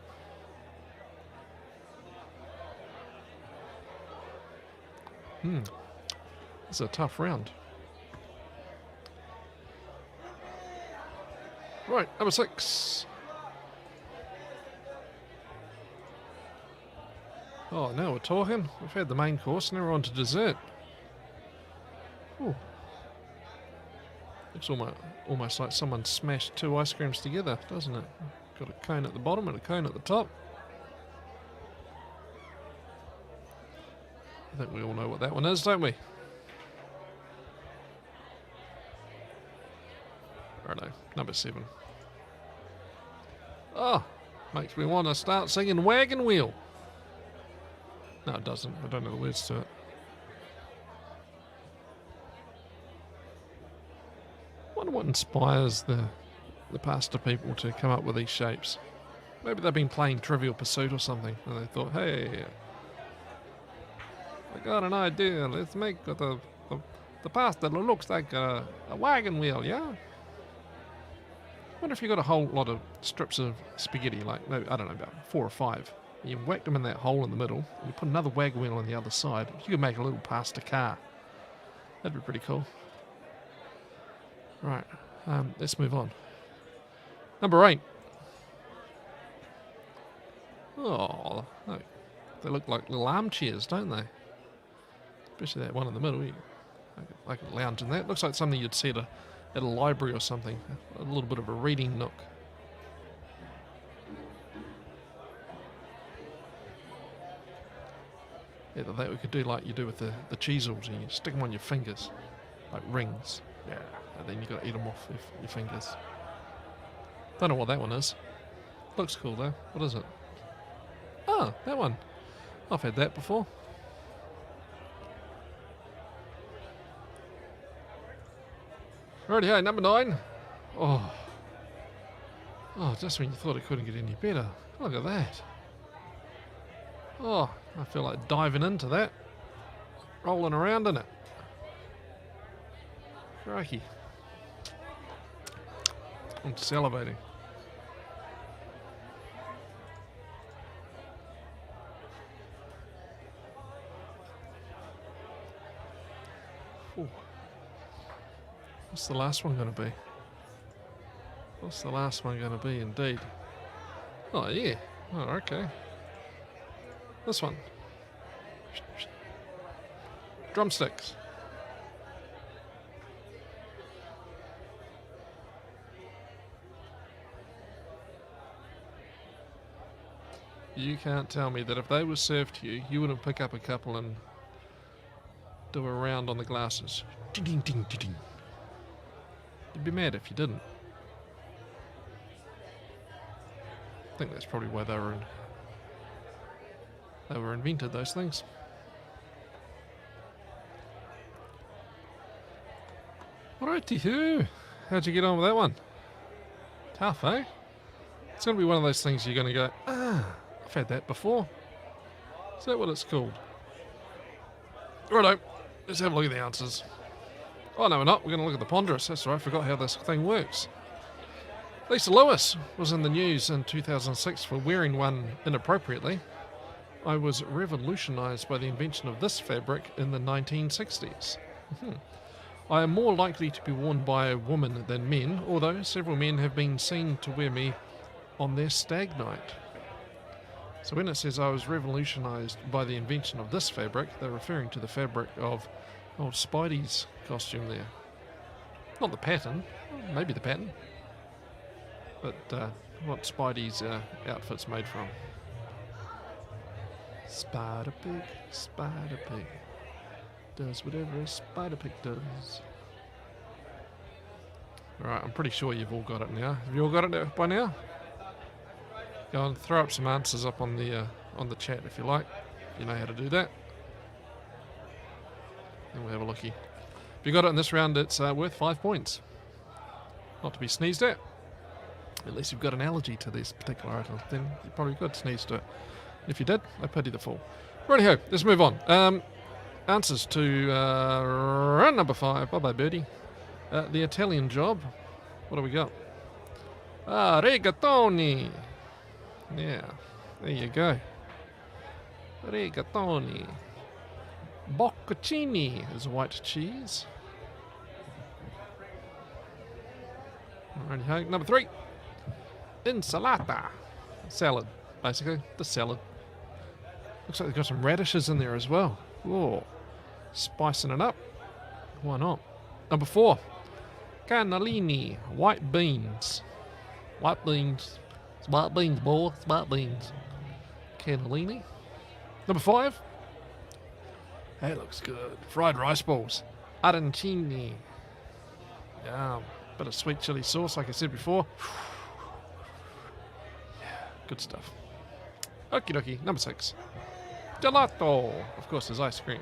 It's a tough round. Right, number 6. Oh, now we're talking. We've had the main course, now we're on to dessert. Ooh. Looks almost like someone smashed 2 ice creams together, doesn't it? Got a cone at the bottom and a cone at the top. I think we all know what that one is, don't we? Righto, number 7. Oh, makes me want to start singing Wagon Wheel. No, it doesn't. I don't know the words to it. I wonder what inspires the pasta people to come up with these shapes. Maybe they've been playing Trivial Pursuit or something, and they thought, hey, I got an idea. Let's make the pasta that looks like a wagon wheel, yeah? I wonder if you got a whole lot of strips of spaghetti, like, maybe, I don't know, about 4 or 5. You whack them in that hole in the middle, and you put another wagon wheel on the other side. You could make a little pasta car. That'd be pretty cool. Right, let's move on. Number 8. Oh, no. They look like little armchairs, don't they? Especially that one in the middle. I could lounge in that. Looks like something you'd see at a library or something. A little bit of a reading nook. Either that we could do like you do with the cheesels, and you stick them on your fingers, like rings. Yeah. And then you got to eat them off with your fingers. Don't know what that one is. Looks cool though. What is it? Oh, that one. I've had that before. Righty-ho, number 9. Oh, just when you thought it couldn't get any better. Look at that. Oh, I feel like diving into that. Rolling around in it. Crikey. I'm salivating. Ooh. What's the last one going to be? What's the last one going to be indeed? Oh, yeah. Oh, okay. This one. Drumsticks. You can't tell me that if they were served to you, you wouldn't pick up a couple and do a round on the glasses. Ding, ding, ding, ding, ding. You'd be mad if you didn't. I think that's probably why they were invented, those things. Alrighty-hoo. How'd you get on with that one? Tough, eh? It's going to be one of those things you're going to go, I've had that before. Is that what it's called? Righto, let's have a look at the answers. Oh, no, we're not. We're going to look at the ponderous. That's right, I forgot how this thing works. Lisa Lewis was in the news in 2006 for wearing one inappropriately. I was revolutionised by the invention of this fabric in the 1960s. I am more likely to be worn by a woman than men, although several men have been seen to wear me on their stag night. So when it says I was revolutionised by the invention of this fabric, they're referring to the fabric of old Spidey's costume there. Not the pattern, maybe the pattern, but what Spidey's outfit's made from. Spider Pig, Spider Pig. does whatever a spider pig does. Alright, I'm pretty sure you've all got it now. Have you all got it by now? Go on, throw up some answers up on the chat if you like. You know how to do that. And we'll have a looky. If you got it in this round, it's worth 5 points. Not to be sneezed at. Unless you've got an allergy to this particular item, then you probably could sneeze to it. If you did, I pity the fool. Righty-ho, let's move on. Answers to round number 5. Bye-bye, birdie. The Italian job. What do we got? Rigatoni. Yeah, there you go. Rigatoni. Bocconcini is white cheese. Righty-ho, number 3. Insalata. Salad, basically. The salad. Looks like they've got some radishes in there as well. Oh, spicing it up. Why not? Number 4. Cannellini. White beans. White beans. It's white beans, boy. It's white beans. Cannellini. Number 5. That looks good. Fried rice balls. Arancini. Yum. Bit of sweet chili sauce, like I said before. Good stuff. Okie dokie. Number 6. Gelato. Of course, there's ice cream.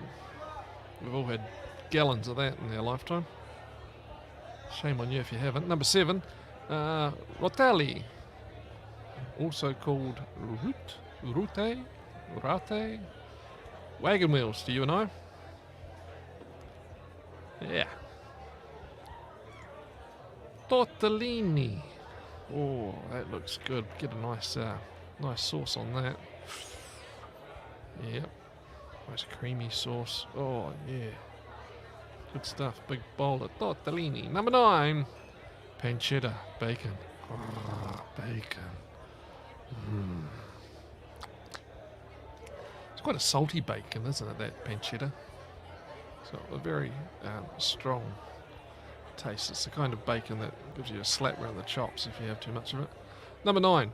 We've all had gallons of that in our lifetime. Shame on you if you haven't. Number 7. Rotelli. Also called rate. Wagon wheels, do you and I? Yeah. Tortellini. Oh, that looks good. Get a nice sauce on that. Yep. Nice creamy sauce. Oh, yeah. Good stuff. Big bowl of tortellini. Number 9. Pancetta. Bacon. Oh, bacon. It's quite a salty bacon, isn't it, that pancetta? It's got a very strong taste. It's the kind of bacon that gives you a slap around the chops if you have too much of it. Number 9.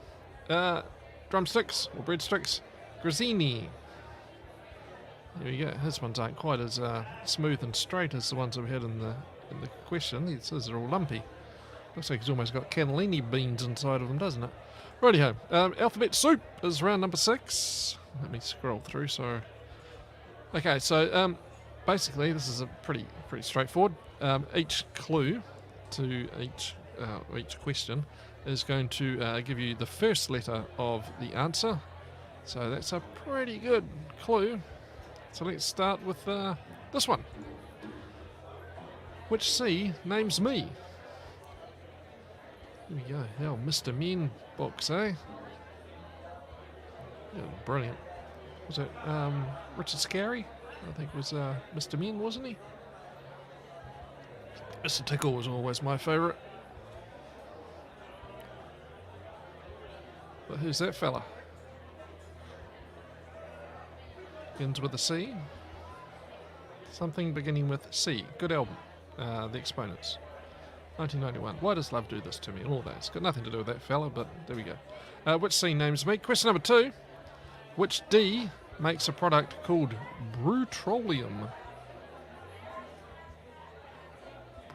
Drumsticks or breadsticks. Grazzini. There you go. His ones aren't quite as smooth and straight as the ones we had in the question. These are all lumpy. Looks like he's almost got cannellini beans inside of them, doesn't it? Righty-ho. Alphabet soup is round number 6. Let me scroll through. So, okay. So basically, this is a pretty straightforward. Each clue to each question is going to give you the first letter of the answer. So that's a pretty good clue. So let's start with this one. Which sea names me? Here we go. Oh, Mr. Men box, eh? Yeah, brilliant. Was it Richard Scarry? I think it was Mr. Men, wasn't he? Mr. Tickle was always my favourite. But who's that fella? Begins with a C. Something beginning with C. Good album. The Exponents. 1991. Why does love do this to me? And all that. It's got nothing to do with that fella, but there we go. Which C names me? Question number 2. Which D makes a product called Brutrolium?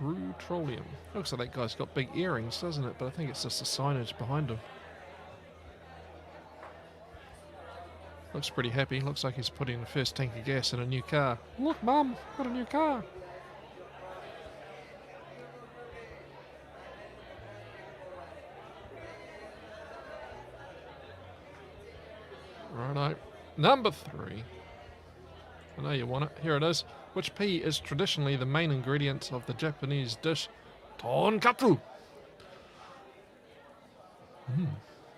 Brutrolium. Looks like that guy's got big earrings, doesn't it? But I think it's just the signage behind him. Looks pretty happy. Looks like he's putting the first tank of gas in a new car. Look, Mum, got a new car. Righto. Number 3. I know you want it. Here it is. Which P is traditionally the main ingredient of the Japanese dish tonkatsu?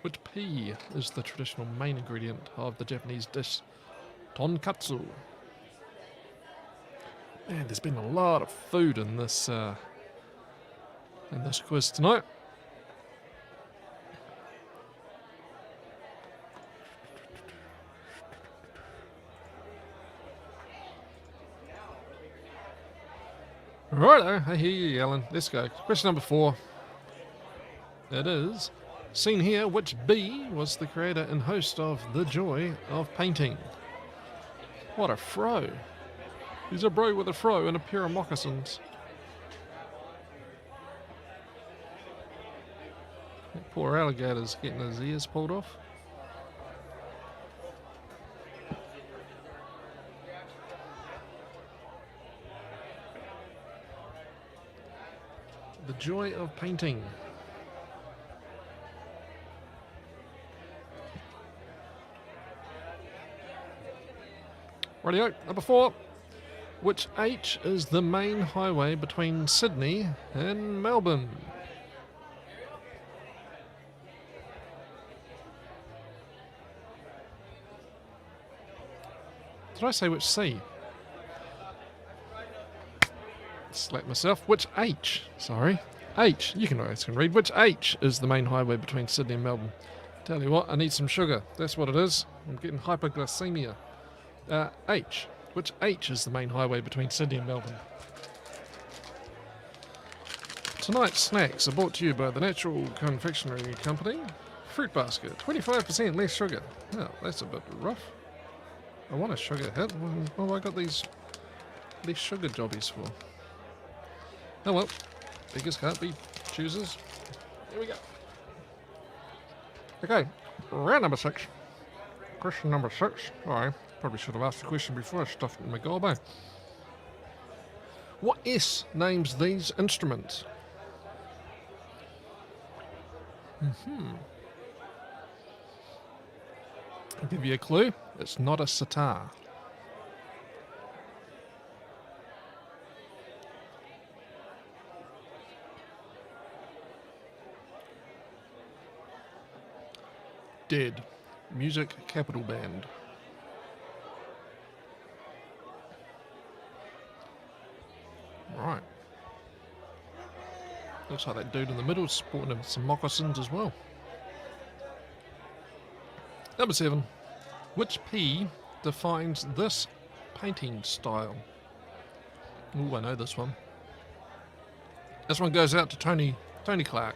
Which P is the traditional main ingredient of the Japanese dish tonkatsu? Man, there's been a lot of food in this quiz tonight. Righto, I hear you yelling. Let's go. Question number 4. It is, seen here, which B was the creator and host of The Joy of Painting? What a fro. He's a bro with a fro and a pair of moccasins. That poor alligator's getting his ears pulled off. The joy of painting. Rightio, number 4. Which H is the main highway between Sydney and Melbourne? Did I say which C? Slap myself. Which H? Sorry. H. You can read. Which H is the main highway between Sydney and Melbourne? Tell you what, I need some sugar. That's what it is. I'm getting hyperglycemia. H. Which H is the main highway between Sydney and Melbourne? Tonight's snacks are brought to you by the Natural Confectionery Company. Fruit basket, 25% less sugar. Oh, that's a bit rough. I want a sugar hit. What have I got these sugar jobbies for? Oh well, beggars can't be choosers. Here we go. Okay, round number 6. Question number 6. Sorry, probably should have asked the question before I stuffed it in my gob. What S names these instruments? I'll give you a clue. It's not a sitar. Dead. Music Capital Band. Right. Looks like that dude in the middle is sporting some moccasins as well. Number 7. Which P defines this painting style? Ooh, I know this one. This one goes out to Tony Clark.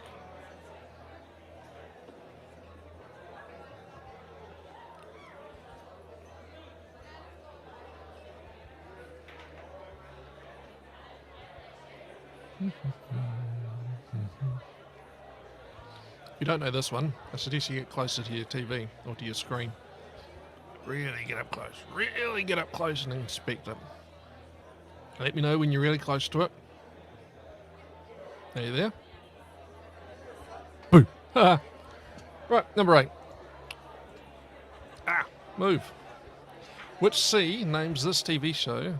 If you don't know this one, I suggest you get closer to your TV or to your screen. Really get up close and inspect it. Let me know when you're really close to it. Are you there? Boo! Right, number 8. Move. Which C names this TV show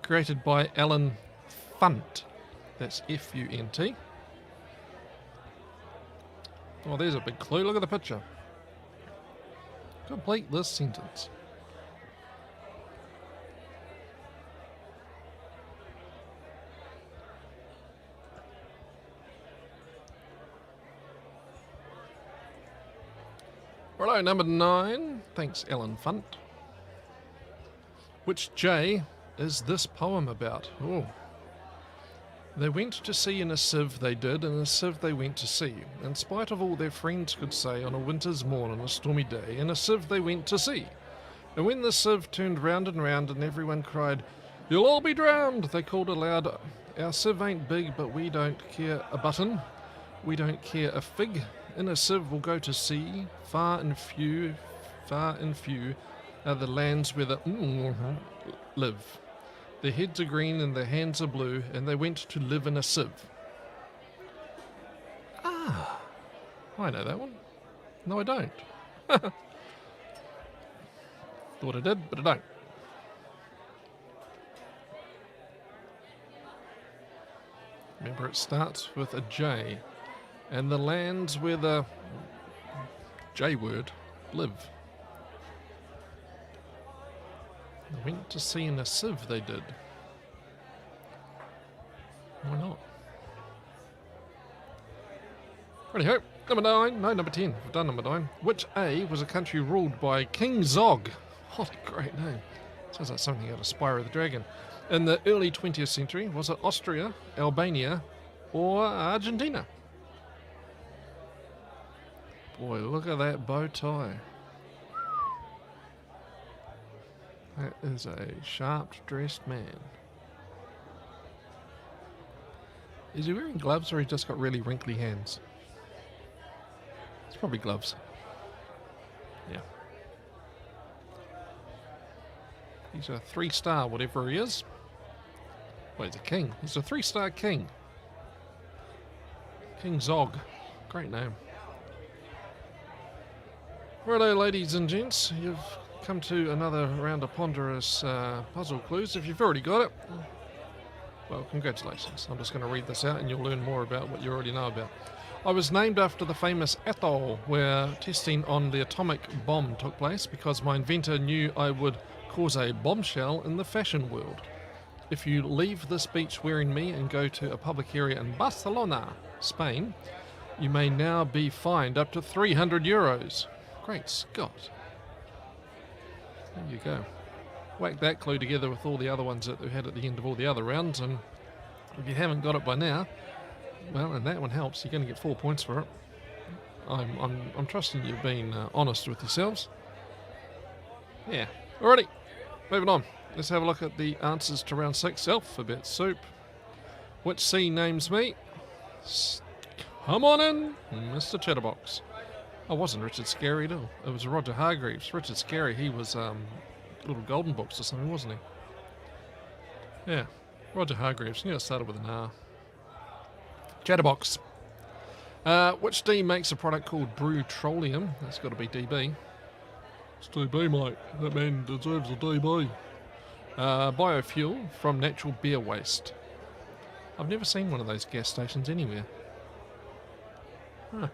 created by Alan Funt? That's F-U-N-T. Oh, there's a big clue. Look at the picture. Complete this sentence. Righto, number 9. Thanks, Alan Funt. Which J is this poem about? Oh. They went to sea in a sieve they did, and a sieve they went to sea. In spite of all their friends could say, on a winter's morn on a stormy day, in a sieve they went to sea. And when the sieve turned round and everyone cried, "You'll all be drowned!" They called aloud, "Our sieve ain't big, but we don't care a button. We don't care a fig. In a sieve we'll go to sea. Far and few are the lands where the live. Their heads are green and their hands are blue, and they went to live in a sieve." Ah, I know that one. No, I don't. Thought I did, but I don't. Remember, it starts with a J, and the lands where the J word live. They went to sea in a sieve, they did. Why not? Righty-ho. Number 10. We've done number 9. Which A was a country ruled by King Zog? What a great name. Sounds like something out of Spyro the Dragon. In the early 20th century, was it Austria, Albania, or Argentina? Boy, look at that bow tie. That is a sharp-dressed man. Is he wearing gloves or he just got really wrinkly hands? It's probably gloves. Yeah. He's a 3-star, whatever he is. Well, he's a king. He's a 3-star king. King Zog. Great name. Righto, ladies and gents. You've come to another round of ponderous puzzle clues. If you've already got it, well, congratulations. I'm just going to read this out and you'll learn more about what you already know about. I was named after the famous atoll where testing on the atomic bomb took place because my inventor knew I would cause a bombshell in the fashion world. If you leave this beach wearing me and go to a public area in Barcelona, Spain, you may now be fined up to €300. Great Scott. There you go. Whack that clue together with all the other ones that we had at the end of all the other rounds, and if you haven't got it by now, well, and that one helps, you're going to get 4 points for it. I'm trusting you've been honest with yourselves. Yeah. Alrighty, moving on. Let's have a look at the answers to round 6. Alphabet soup. Which C names me? Come on in, Mr. Chatterbox. I wasn't Richard Scarry at all. It was Roger Hargreaves. Richard Scarry, he was Little Golden Books or something, wasn't he? Yeah, Roger Hargreaves. Knew it started with an R. Chatterbox. Which D makes a product called Brutrolium? That's got to be DB. It's DB, mate. That man deserves a DB. Biofuel from natural beer waste. I've never seen one of those gas stations anywhere. Huh.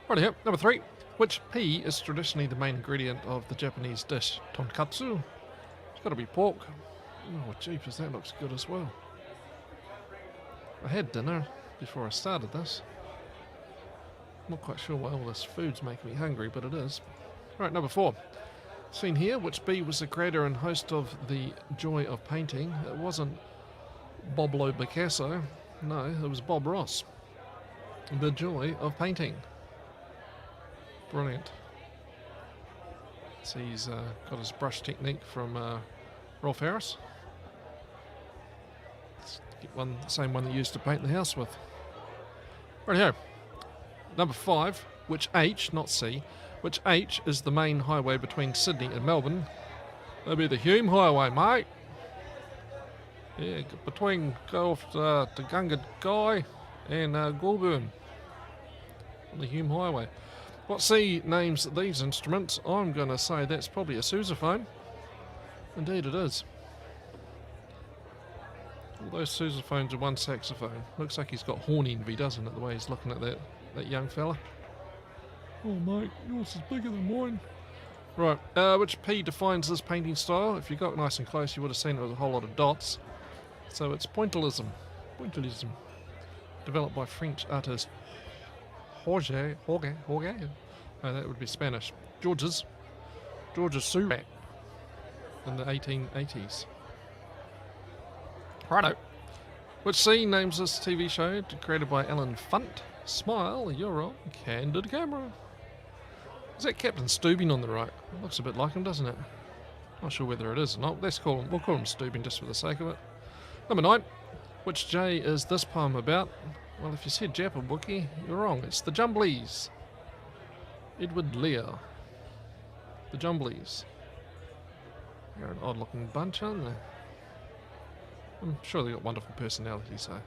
Righty-ho, number 3. Which P is traditionally the main ingredient of the Japanese dish tonkatsu? It's got to be pork. Oh, jeepers, that looks good as well. I had dinner before I started this. I'm not quite sure why all this food's making me hungry, but it is. Right, number 4. Seen here, which B was the creator and host of The Joy of Painting. It wasn't Pablo Picasso. No, it was Bob Ross. The Joy of Painting. Brilliant. So he's got his brush technique from Rolf Harris. Let's get one, the same one that he used to paint the house with. Righty-ho. Number 5, which H, not C, which H is the main highway between Sydney and Melbourne? That'd be the Hume Highway, mate. Yeah, between go off to Gunga Guy and Goulburn. On the Hume Highway. What C names these instruments? I'm going to say that's probably a sousaphone. Indeed it is. All those sousaphones are one saxophone. Looks like he's got horn envy, doesn't it, the way he's looking at that young fella. Oh mate, yours is bigger than mine. Right, which P defines this painting style? If you got nice and close you would have seen it with a whole lot of dots. So it's pointillism. Pointillism. Developed by French artist Jorge. That would be Spanish. Georges Seurat in the 1880s. Righto. Which C names this TV show created by Alan Funt? Smile, you're on Candid Camera. Is that Captain Steubing on the right? It looks a bit like him, doesn't it? Not sure whether it is or not. We'll call him Steubing just for the sake of it. Number 9. Which J is this poem about? Well, if you said Jabberwocky, you're wrong. It's the Jumblies. Edward Lear. The Jumblies. They're an odd-looking bunch, aren't they? I'm sure they've got wonderful personalities, so.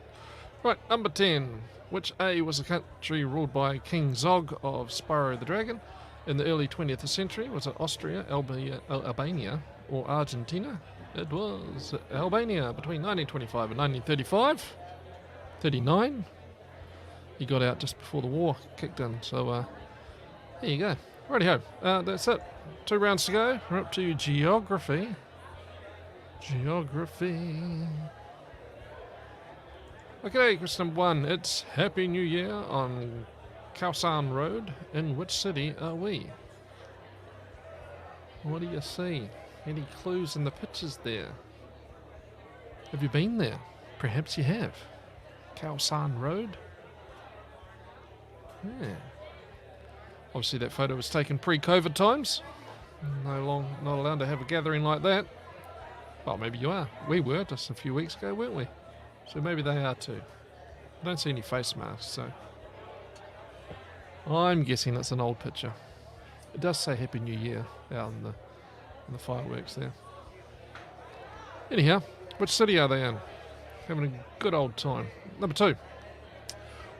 Right, number 10. Which A was a country ruled by King Zog of Spyro the Dragon in the early 20th century? Was it Austria, Albania, or Argentina? It was Albania between 1925 and 1935. 39. He got out just before the war kicked in, so there you go. Righty-ho, that's it. 2 rounds to go. We're up to geography. Okay, question number 1. It's Happy New Year on Khao Road. In which city are we? What do you see? Any clues in the pictures there? Have you been there? Perhaps you have. Khao Road? Yeah. Obviously that photo was taken pre-COVID times. Not allowed to have a gathering like that. Well, maybe you are. We were just a few weeks ago, weren't we? So maybe they are too. I don't see any face masks, so I'm guessing it's an old picture. It does say Happy New Year out in the fireworks there. Anyhow, which city are they in? Having a good old time. Number 2.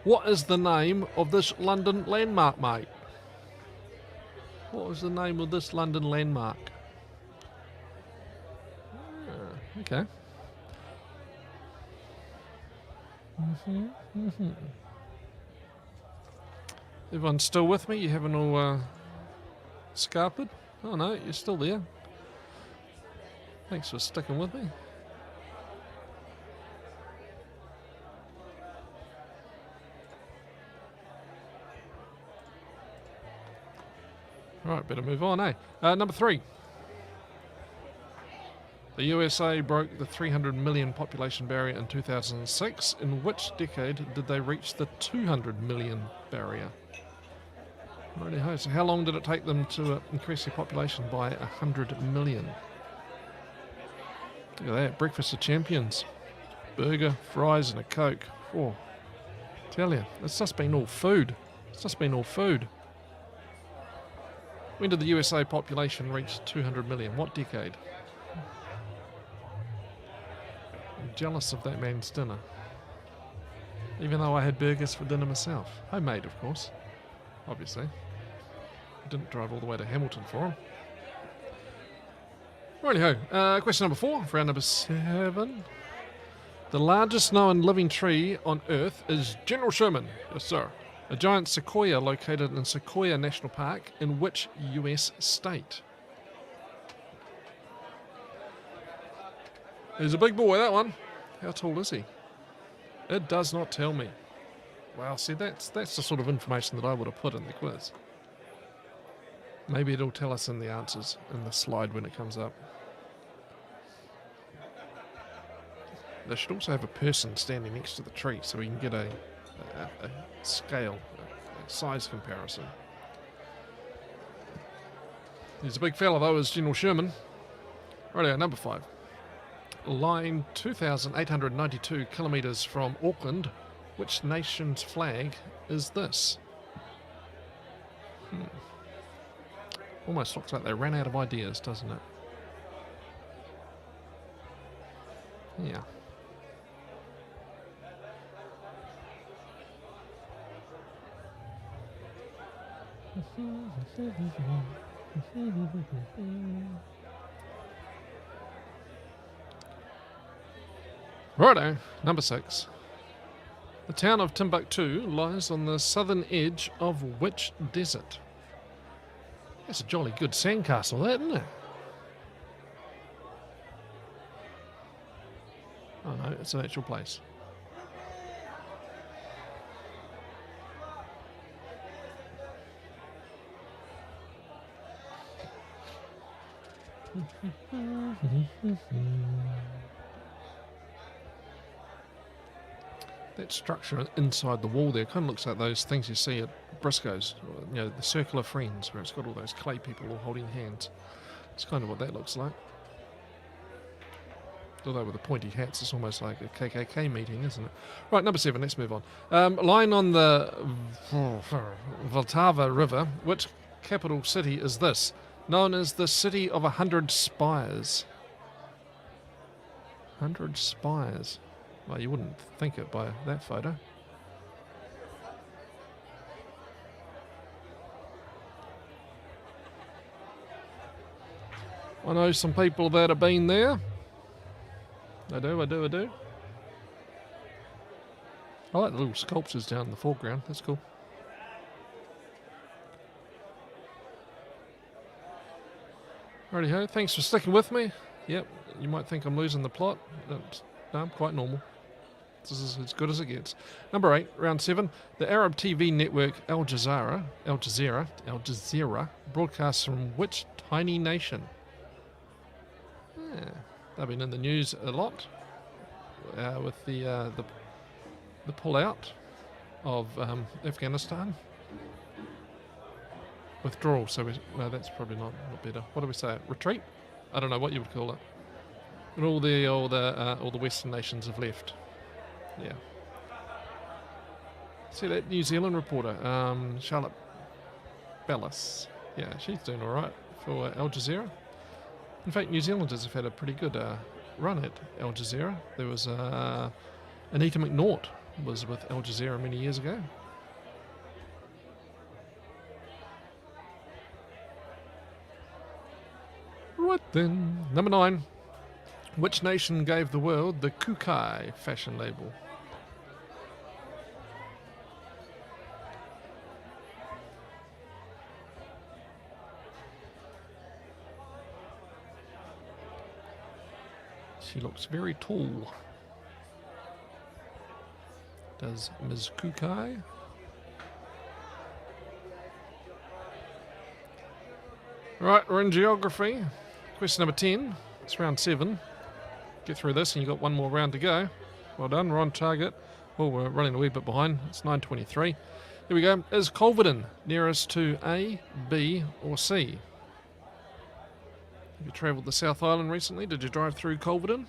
What is the name of this London landmark, mate? What was the name of this London landmark? Okay. Everyone's still with me? You haven't all scarpered? Oh no, you're still there. Thanks for sticking with me. Right, better move on, eh? Number 3. The USA broke the 300 million population barrier in 2006. In which decade did they reach the 200 million barrier? Righty-ho. So how long did it take them to increase their population by 100 million? Look at that. Breakfast of champions. Burger, fries and a Coke. Oh, tell you, it's just been all food. It's just been all food. When did the USA population reach 200 million? What decade? I'm jealous of that man's dinner. Even though I had burgers for dinner myself. Homemade, of course. Obviously. I didn't drive all the way to Hamilton for him. Righty-ho. Question number 4, round number 7. The largest known living tree on Earth is General Sherman. Yes, sir. A giant sequoia located in Sequoia National Park in which US state? He's a big boy, that one. How tall is he? It does not tell me. Well, see, that's the sort of information that I would have put in the quiz. Maybe it'll tell us in the answers in the slide when it comes up. They should also have a person standing next to the tree so we can get a scale, a size comparison. He's a big fella though, is General Sherman. Rightio, number 5. Lying 2,892 kilometres from Auckland, which nation's flag is this? Almost looks like they ran out of ideas, doesn't it? Yeah. Righto, number 6. The town of Timbuktu lies on the southern edge of which desert? That's a jolly good sandcastle, that, isn't it? Oh no, it's an actual place. That structure inside the wall there kind of looks like those things you see at Briscoe's, you know, the Circle of Friends, where it's got all those clay people all holding hands. It's kind of what that looks like. Although with the pointy hats, it's almost like a KKK meeting, isn't it? Right, number 7, let's move on. Lying on the Vltava River, which capital city is this? Known as the City of 100 Spires. 100 spires. Well, you wouldn't think it by that photo. I know some people that have been there. I do. I like the little sculptures down in the foreground. That's cool. Righty-ho. Thanks for sticking with me. Yep, you might think I'm losing the plot. No, I'm quite normal. This is as good as it gets. Number 8, round 7. The Arab TV network Al Jazeera broadcasts from which tiny nation? They've been in the news a lot with the pull-out of Afghanistan. Withdrawal. So no, that's probably not better. What do we say? Retreat? I don't know what you would call it. And all the Western nations have left. Yeah. See that New Zealand reporter, Charlotte Bellis. Yeah, she's doing all right for Al Jazeera. In fact, New Zealanders have had a pretty good run at Al Jazeera. There was Anita McNaught was with Al Jazeera many years ago. Right then, number 9. Which nation gave the world the Kukai fashion label? She looks very tall. Does Ms. Kukai? Right, we're in geography. Question number 10. It's round 7. Get through this and you've got one more round to go. Well done, we're on target. Well, we're running a wee bit behind. It's 9:23. Here we go. Is Culverden nearest to A, B or C? Have you travelled the South Island recently? Did you drive through Culverden?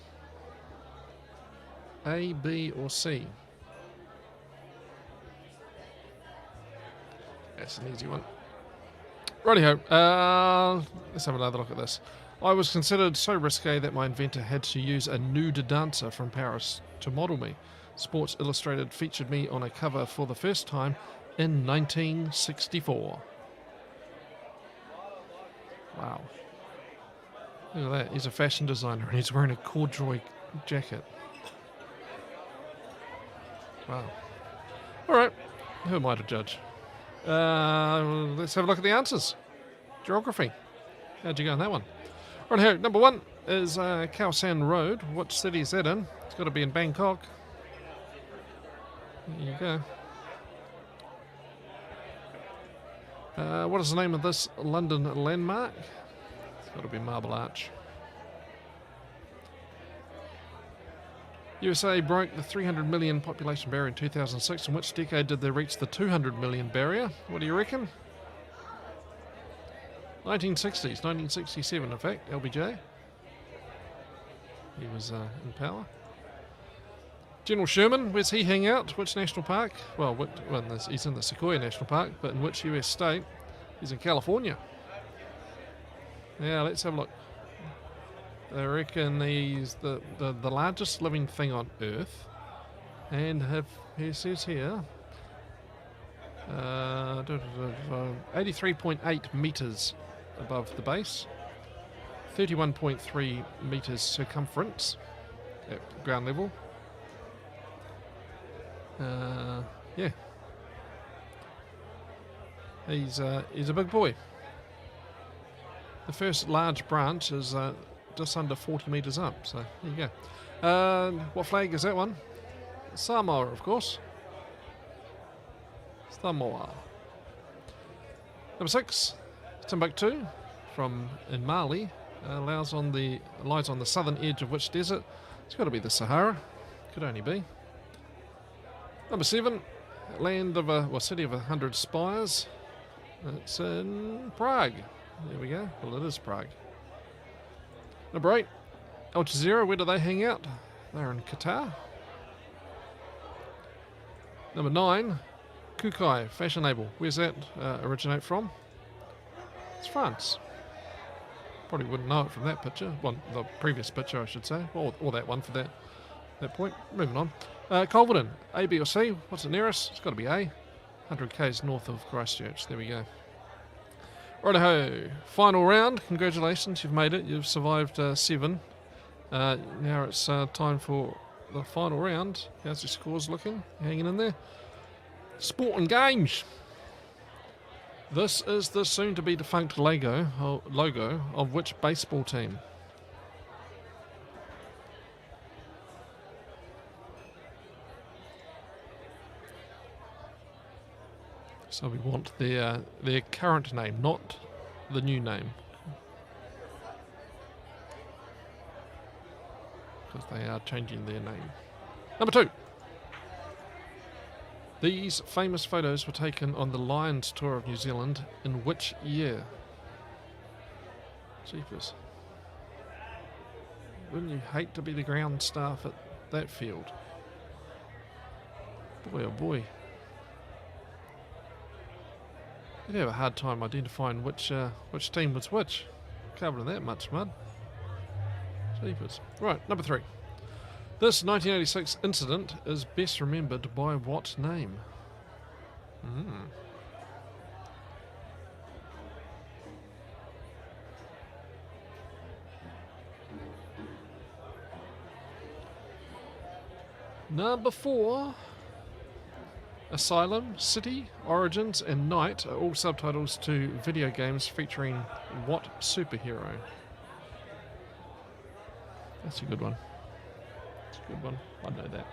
A, B or C? That's an easy one. Righty-ho. Let's have another look at this. I was considered so risque that my inventor had to use a nude dancer from Paris to model me. Sports Illustrated featured me on a cover for the first time in 1964. Wow. Look at that. He's a fashion designer and he's wearing a corduroy jacket. Wow. All right. Who am I to judge? Let's have a look at the answers. Geography. How'd you go on that one? Right here, number 1 is Khao San Road. What city is that in? It's got to be in Bangkok. There you go. What is the name of this London landmark? It's got to be Marble Arch. USA broke the 300 million population barrier in 2006. In which decade did they reach the 200 million barrier? What do you reckon? 1960s, 1967 in fact, LBJ. He was in power. General Sherman, where's he hang out? Which national park? Well, he's in the Sequoia National Park, but in which US state? He's in California. Now, let's have a look. I reckon he's the largest living thing on Earth. And he says here, 83.8 metres above the base, 31.3 metres circumference at ground level. Yeah. He's a big boy. The first large branch is just under 40 metres up, so there you go. What flag is that one? Samoa, of course. Samoa. Number 6, Timbuktu, in Mali, lies on the southern edge of which desert? It's got to be the Sahara. Could only be. Number 7, city of 100 spires. It's in Prague. There we go. Well, it is Prague. Number 8, Al Jazeera. Where do they hang out? They're in Qatar. Number 9, Kukai fashion label. Where's that originate from? It's France. Probably wouldn't know it from that picture. Well, the previous picture, I should say. Or that one for that point. Moving on. Culverden, A, B or C? What's the nearest? It's got to be A. 100 k's north of Christchurch. There we go. Righto-ho. Final round. Congratulations, you've made it. You've survived 7. Now it's time for the final round. How's your scores looking? Hanging in there? Sport and games. This is the soon-to-be defunct logo of which baseball team? So we want their current name, not the new name. Because they are changing their name. Number 2. These famous photos were taken on the Lions tour of New Zealand in which year? Jeepers. Wouldn't you hate to be the ground staff at that field? Boy, oh boy. You'd have a hard time identifying which team was which. Covered in that much mud. Jeepers. Right, number 3. This 1986 incident is best remembered by what name? Number 4. Asylum, City, Origins and Night are all subtitles to video games featuring what superhero? That's a good one. That's a good one. I know that.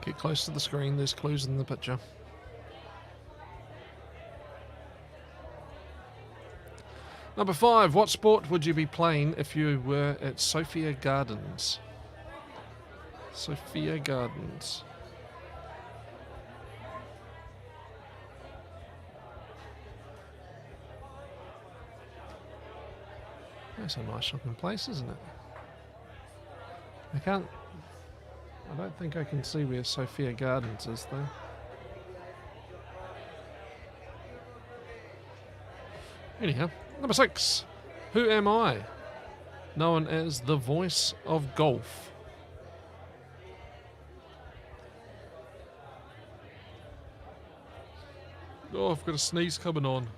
Get close to the screen, there's clues in the picture. Number 5, what sport would you be playing if you were at Sophia Gardens? Sophia Gardens. That's a nice looking place, isn't it? I don't think I can see where Sophia Gardens is though. Anyhow, number 6. Who am I? Known as the voice of golf. Oh, I've got a sneeze coming on.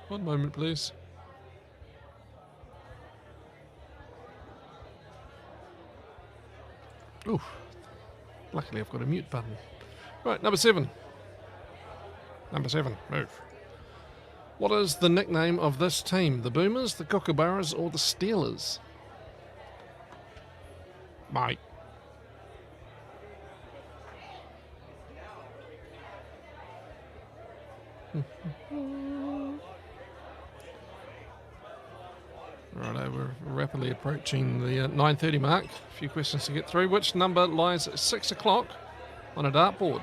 One moment, please. Ooh, luckily I've got a mute button. Right, number 7. Number 7, move. What is the nickname of this team? The Boomers, the Kookaburras, or the Steelers? Mate. Righto, we're rapidly approaching the 9:30 mark. A few questions to get through. Which number lies at 6 o'clock on a dartboard?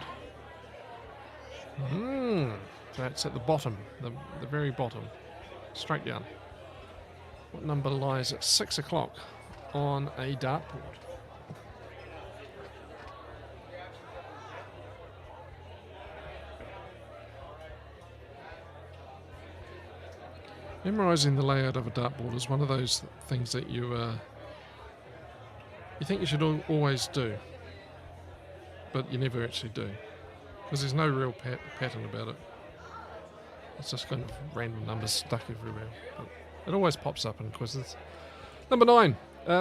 That's at the bottom, the very bottom, straight down. What number lies at 6 o'clock on a dartboard? Memorising the layout of a dartboard is one of those things that you think you should always do, but you never actually do, because there's no real pattern about it. It's just kind of random numbers stuck everywhere. But it always pops up in quizzes. Number 9.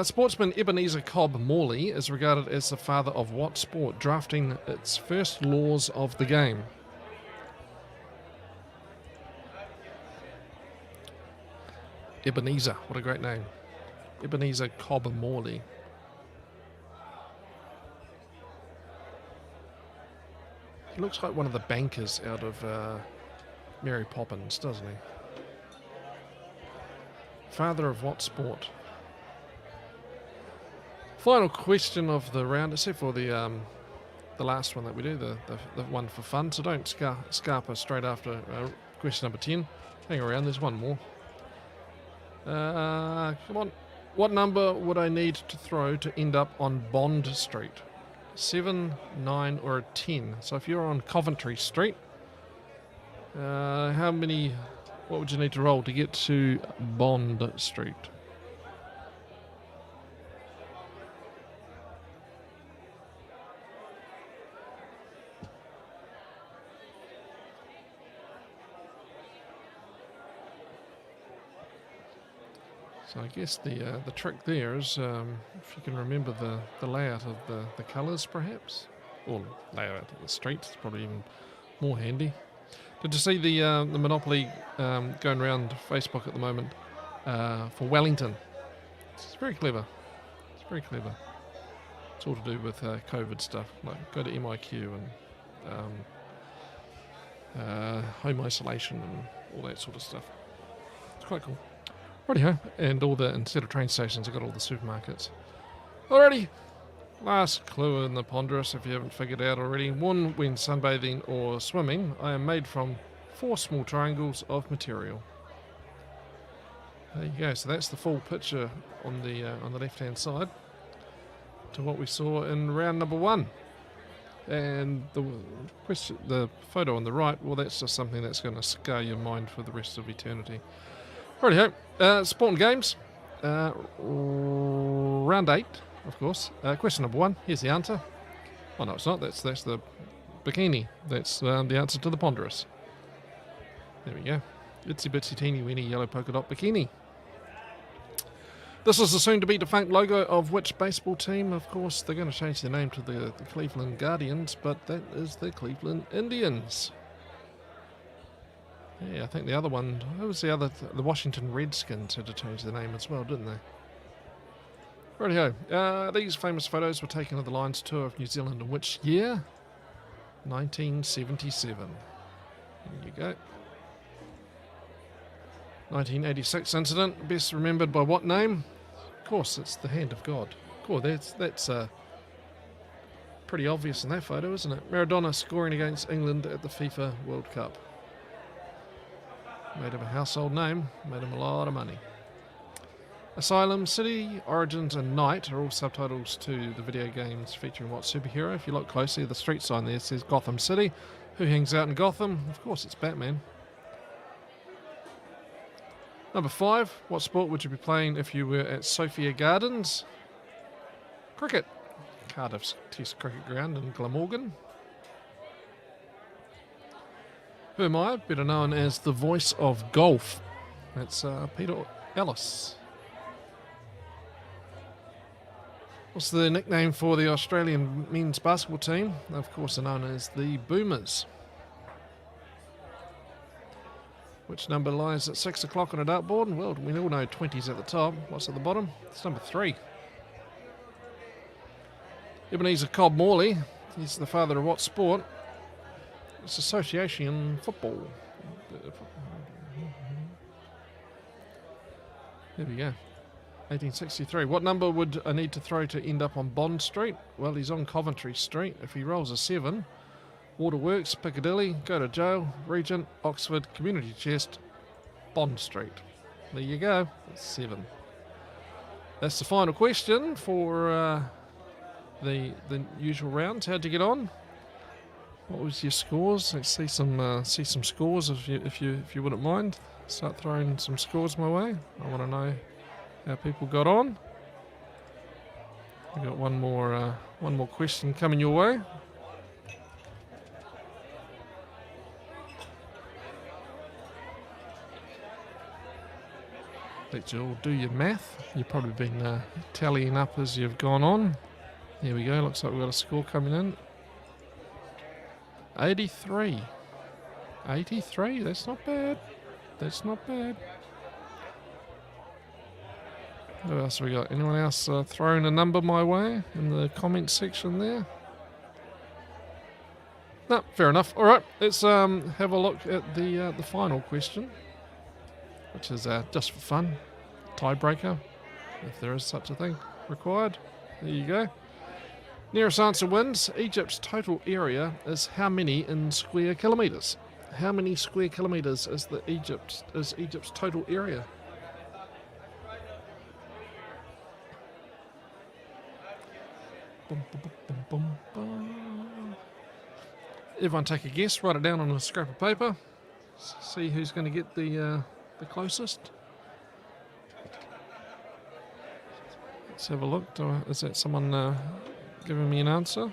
Sportsman Ebenezer Cobb Morley is regarded as the father of what sport, drafting its first laws of the game? Ebenezer, what a great name. Ebenezer Cobb Morley. He looks like one of the bankers out of Mary Poppins, doesn't he? Father of what sport? Final question of the round, except for the last one that we do, the one for fun. So don't scarper straight after question number 10. Hang around, there's one more. Come on. What number would I need to throw to end up on Bond Street? 7, 9, or a 10? So if you're on Coventry Street, what would you need to roll to get to Bond Street? So I guess the trick there is if you can remember the layout of the colours perhaps, or layout of the street, it's probably even more handy. Did you see the Monopoly going around Facebook at the moment for Wellington? It's very clever. It's very clever. It's all to do with COVID stuff. Like go to MIQ and home isolation and all that sort of stuff. It's quite cool. Rightio, and all the, instead of train stations, I've got all the supermarkets. Alrighty, last clue in the ponderous, if you haven't figured out already. One, when sunbathing or swimming, I am made from 4 small triangles of material. There you go, so that's the full picture on the left-hand side to what we saw in round number 1. And the photo on the right, well, that's just something that's going to scar your mind for the rest of eternity. Righty-ho, sport and games. Round 8, of course. Question number 1, here's the answer. Oh, no, it's not. That's the bikini. That's the answer to the ponderous. There we go. Itsy bitsy teeny weeny yellow polka dot bikini. This is the soon-to-be defunct logo of which baseball team? Of course, they're going to change their name to the Cleveland Guardians, but that is the Cleveland Indians. Yeah, I think the other one, who was the other? The Washington Redskins had to change their name as well, didn't they? Righty-ho. These famous photos were taken at the Lions tour of New Zealand in which year? 1977. There you go. 1986 incident, best remembered by what name? Of course, it's the Hand of God. Cool, that's pretty obvious in that photo, isn't it? Maradona scoring against England at the FIFA World Cup. Made him a household name, made him a lot of money. Asylum, City, Origins and Night are all subtitles to the video games featuring what superhero? If you look closely, the street sign there says Gotham City. Who hangs out in Gotham? Of course, it's Batman. Number 5, what sport would you be playing if you were at Sophia Gardens? Cricket. Cardiff's Test Cricket Ground in Glamorgan. Who am I? Better known as the voice of golf. That's Peter Ellis. What's the nickname for the Australian men's basketball team? Of course, they're known as the Boomers. Which number lies at 6 o'clock on a dartboard? Well, we all know 20's at the top. What's at the bottom? It's number 3. Ebenezer Cobb Morley. He's the father of what sport? It's association football. There we go. 1863. What number would I need to throw to end up on Bond Street? Well, he's on Coventry Street. If he rolls a 7... Waterworks, Piccadilly, go to jail, Regent, Oxford, Community Chest, Bond Street. There you go, that's 7. That's the final question for the usual rounds. How'd you get on? What was your scores? Let's see some scores if you wouldn't mind. Start throwing some scores my way. I want to know how people got on. We've got one more question coming your way. Let you all do your math. You've probably been tallying up as you've gone on. There we go. Looks like we've got a score coming in. 83. 83. That's not bad. That's not bad. What else have we got? Anyone else throwing a number my way in the comments section there? No, fair enough. All right, let's have a look at the final question, which is just for fun, tiebreaker, if there is such a thing required. There you go. Nearest answer wins. Egypt's total area is how many in square kilometres? How many square kilometres is Egypt's total area? Bum, bum, bum, bum, bum. Everyone take a guess. Write it down on a scrap of paper. See who's going to get the closest. Let's have a look. Is that someone giving me an answer?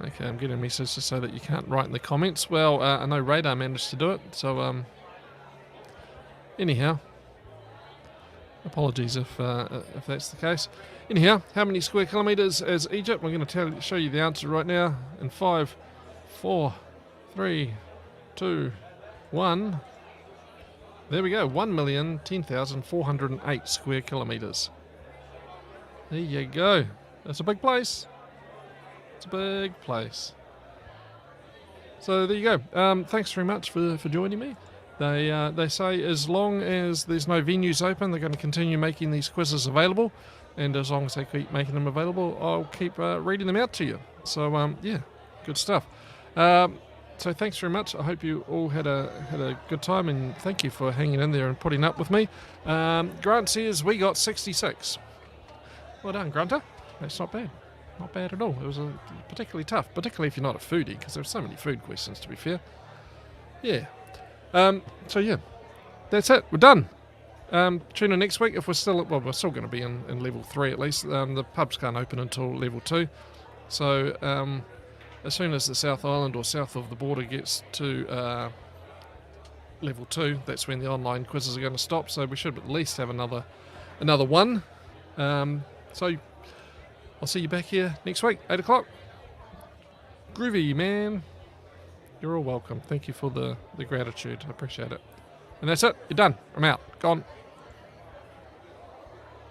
Okay, I'm getting a message to say that you can't write in the comments. Well, I know Radar managed to do it, so anyhow, apologies if that's the case. Anyhow, how many square kilometres is Egypt? I'm going to show you the answer right now in 5, 4, 3, 2, 1. There we go, 1,010,408 square kilometres. There you go. That's a big place. It's a big place. So there you go. Thanks very much for joining me. They say as long as there's no venues open, they're going to continue making these quizzes available, and as long as they keep making them available, I'll keep reading them out to you. So yeah, good stuff. So thanks very much. I hope you all had a good time, and thank you for hanging in there and putting up with me. Grant says we got 66. Well done, Grunter. That's not bad. Not bad at all. It was particularly tough, particularly if you're not a foodie, because there's so many food questions, to be fair. Yeah. So yeah, that's it. We're done. Tune in next week if we're still going to be in level 3 at least. The pubs can't open until level 2. So as soon as the South Island or south of the border gets to level 2, that's when the online quizzes are going to stop. So we should at least have another one. So I'll see you back here next week, 8 o'clock. Groovy, man. You're all welcome. Thank you for the gratitude. I appreciate it. And that's it. You're done. I'm out. Gone.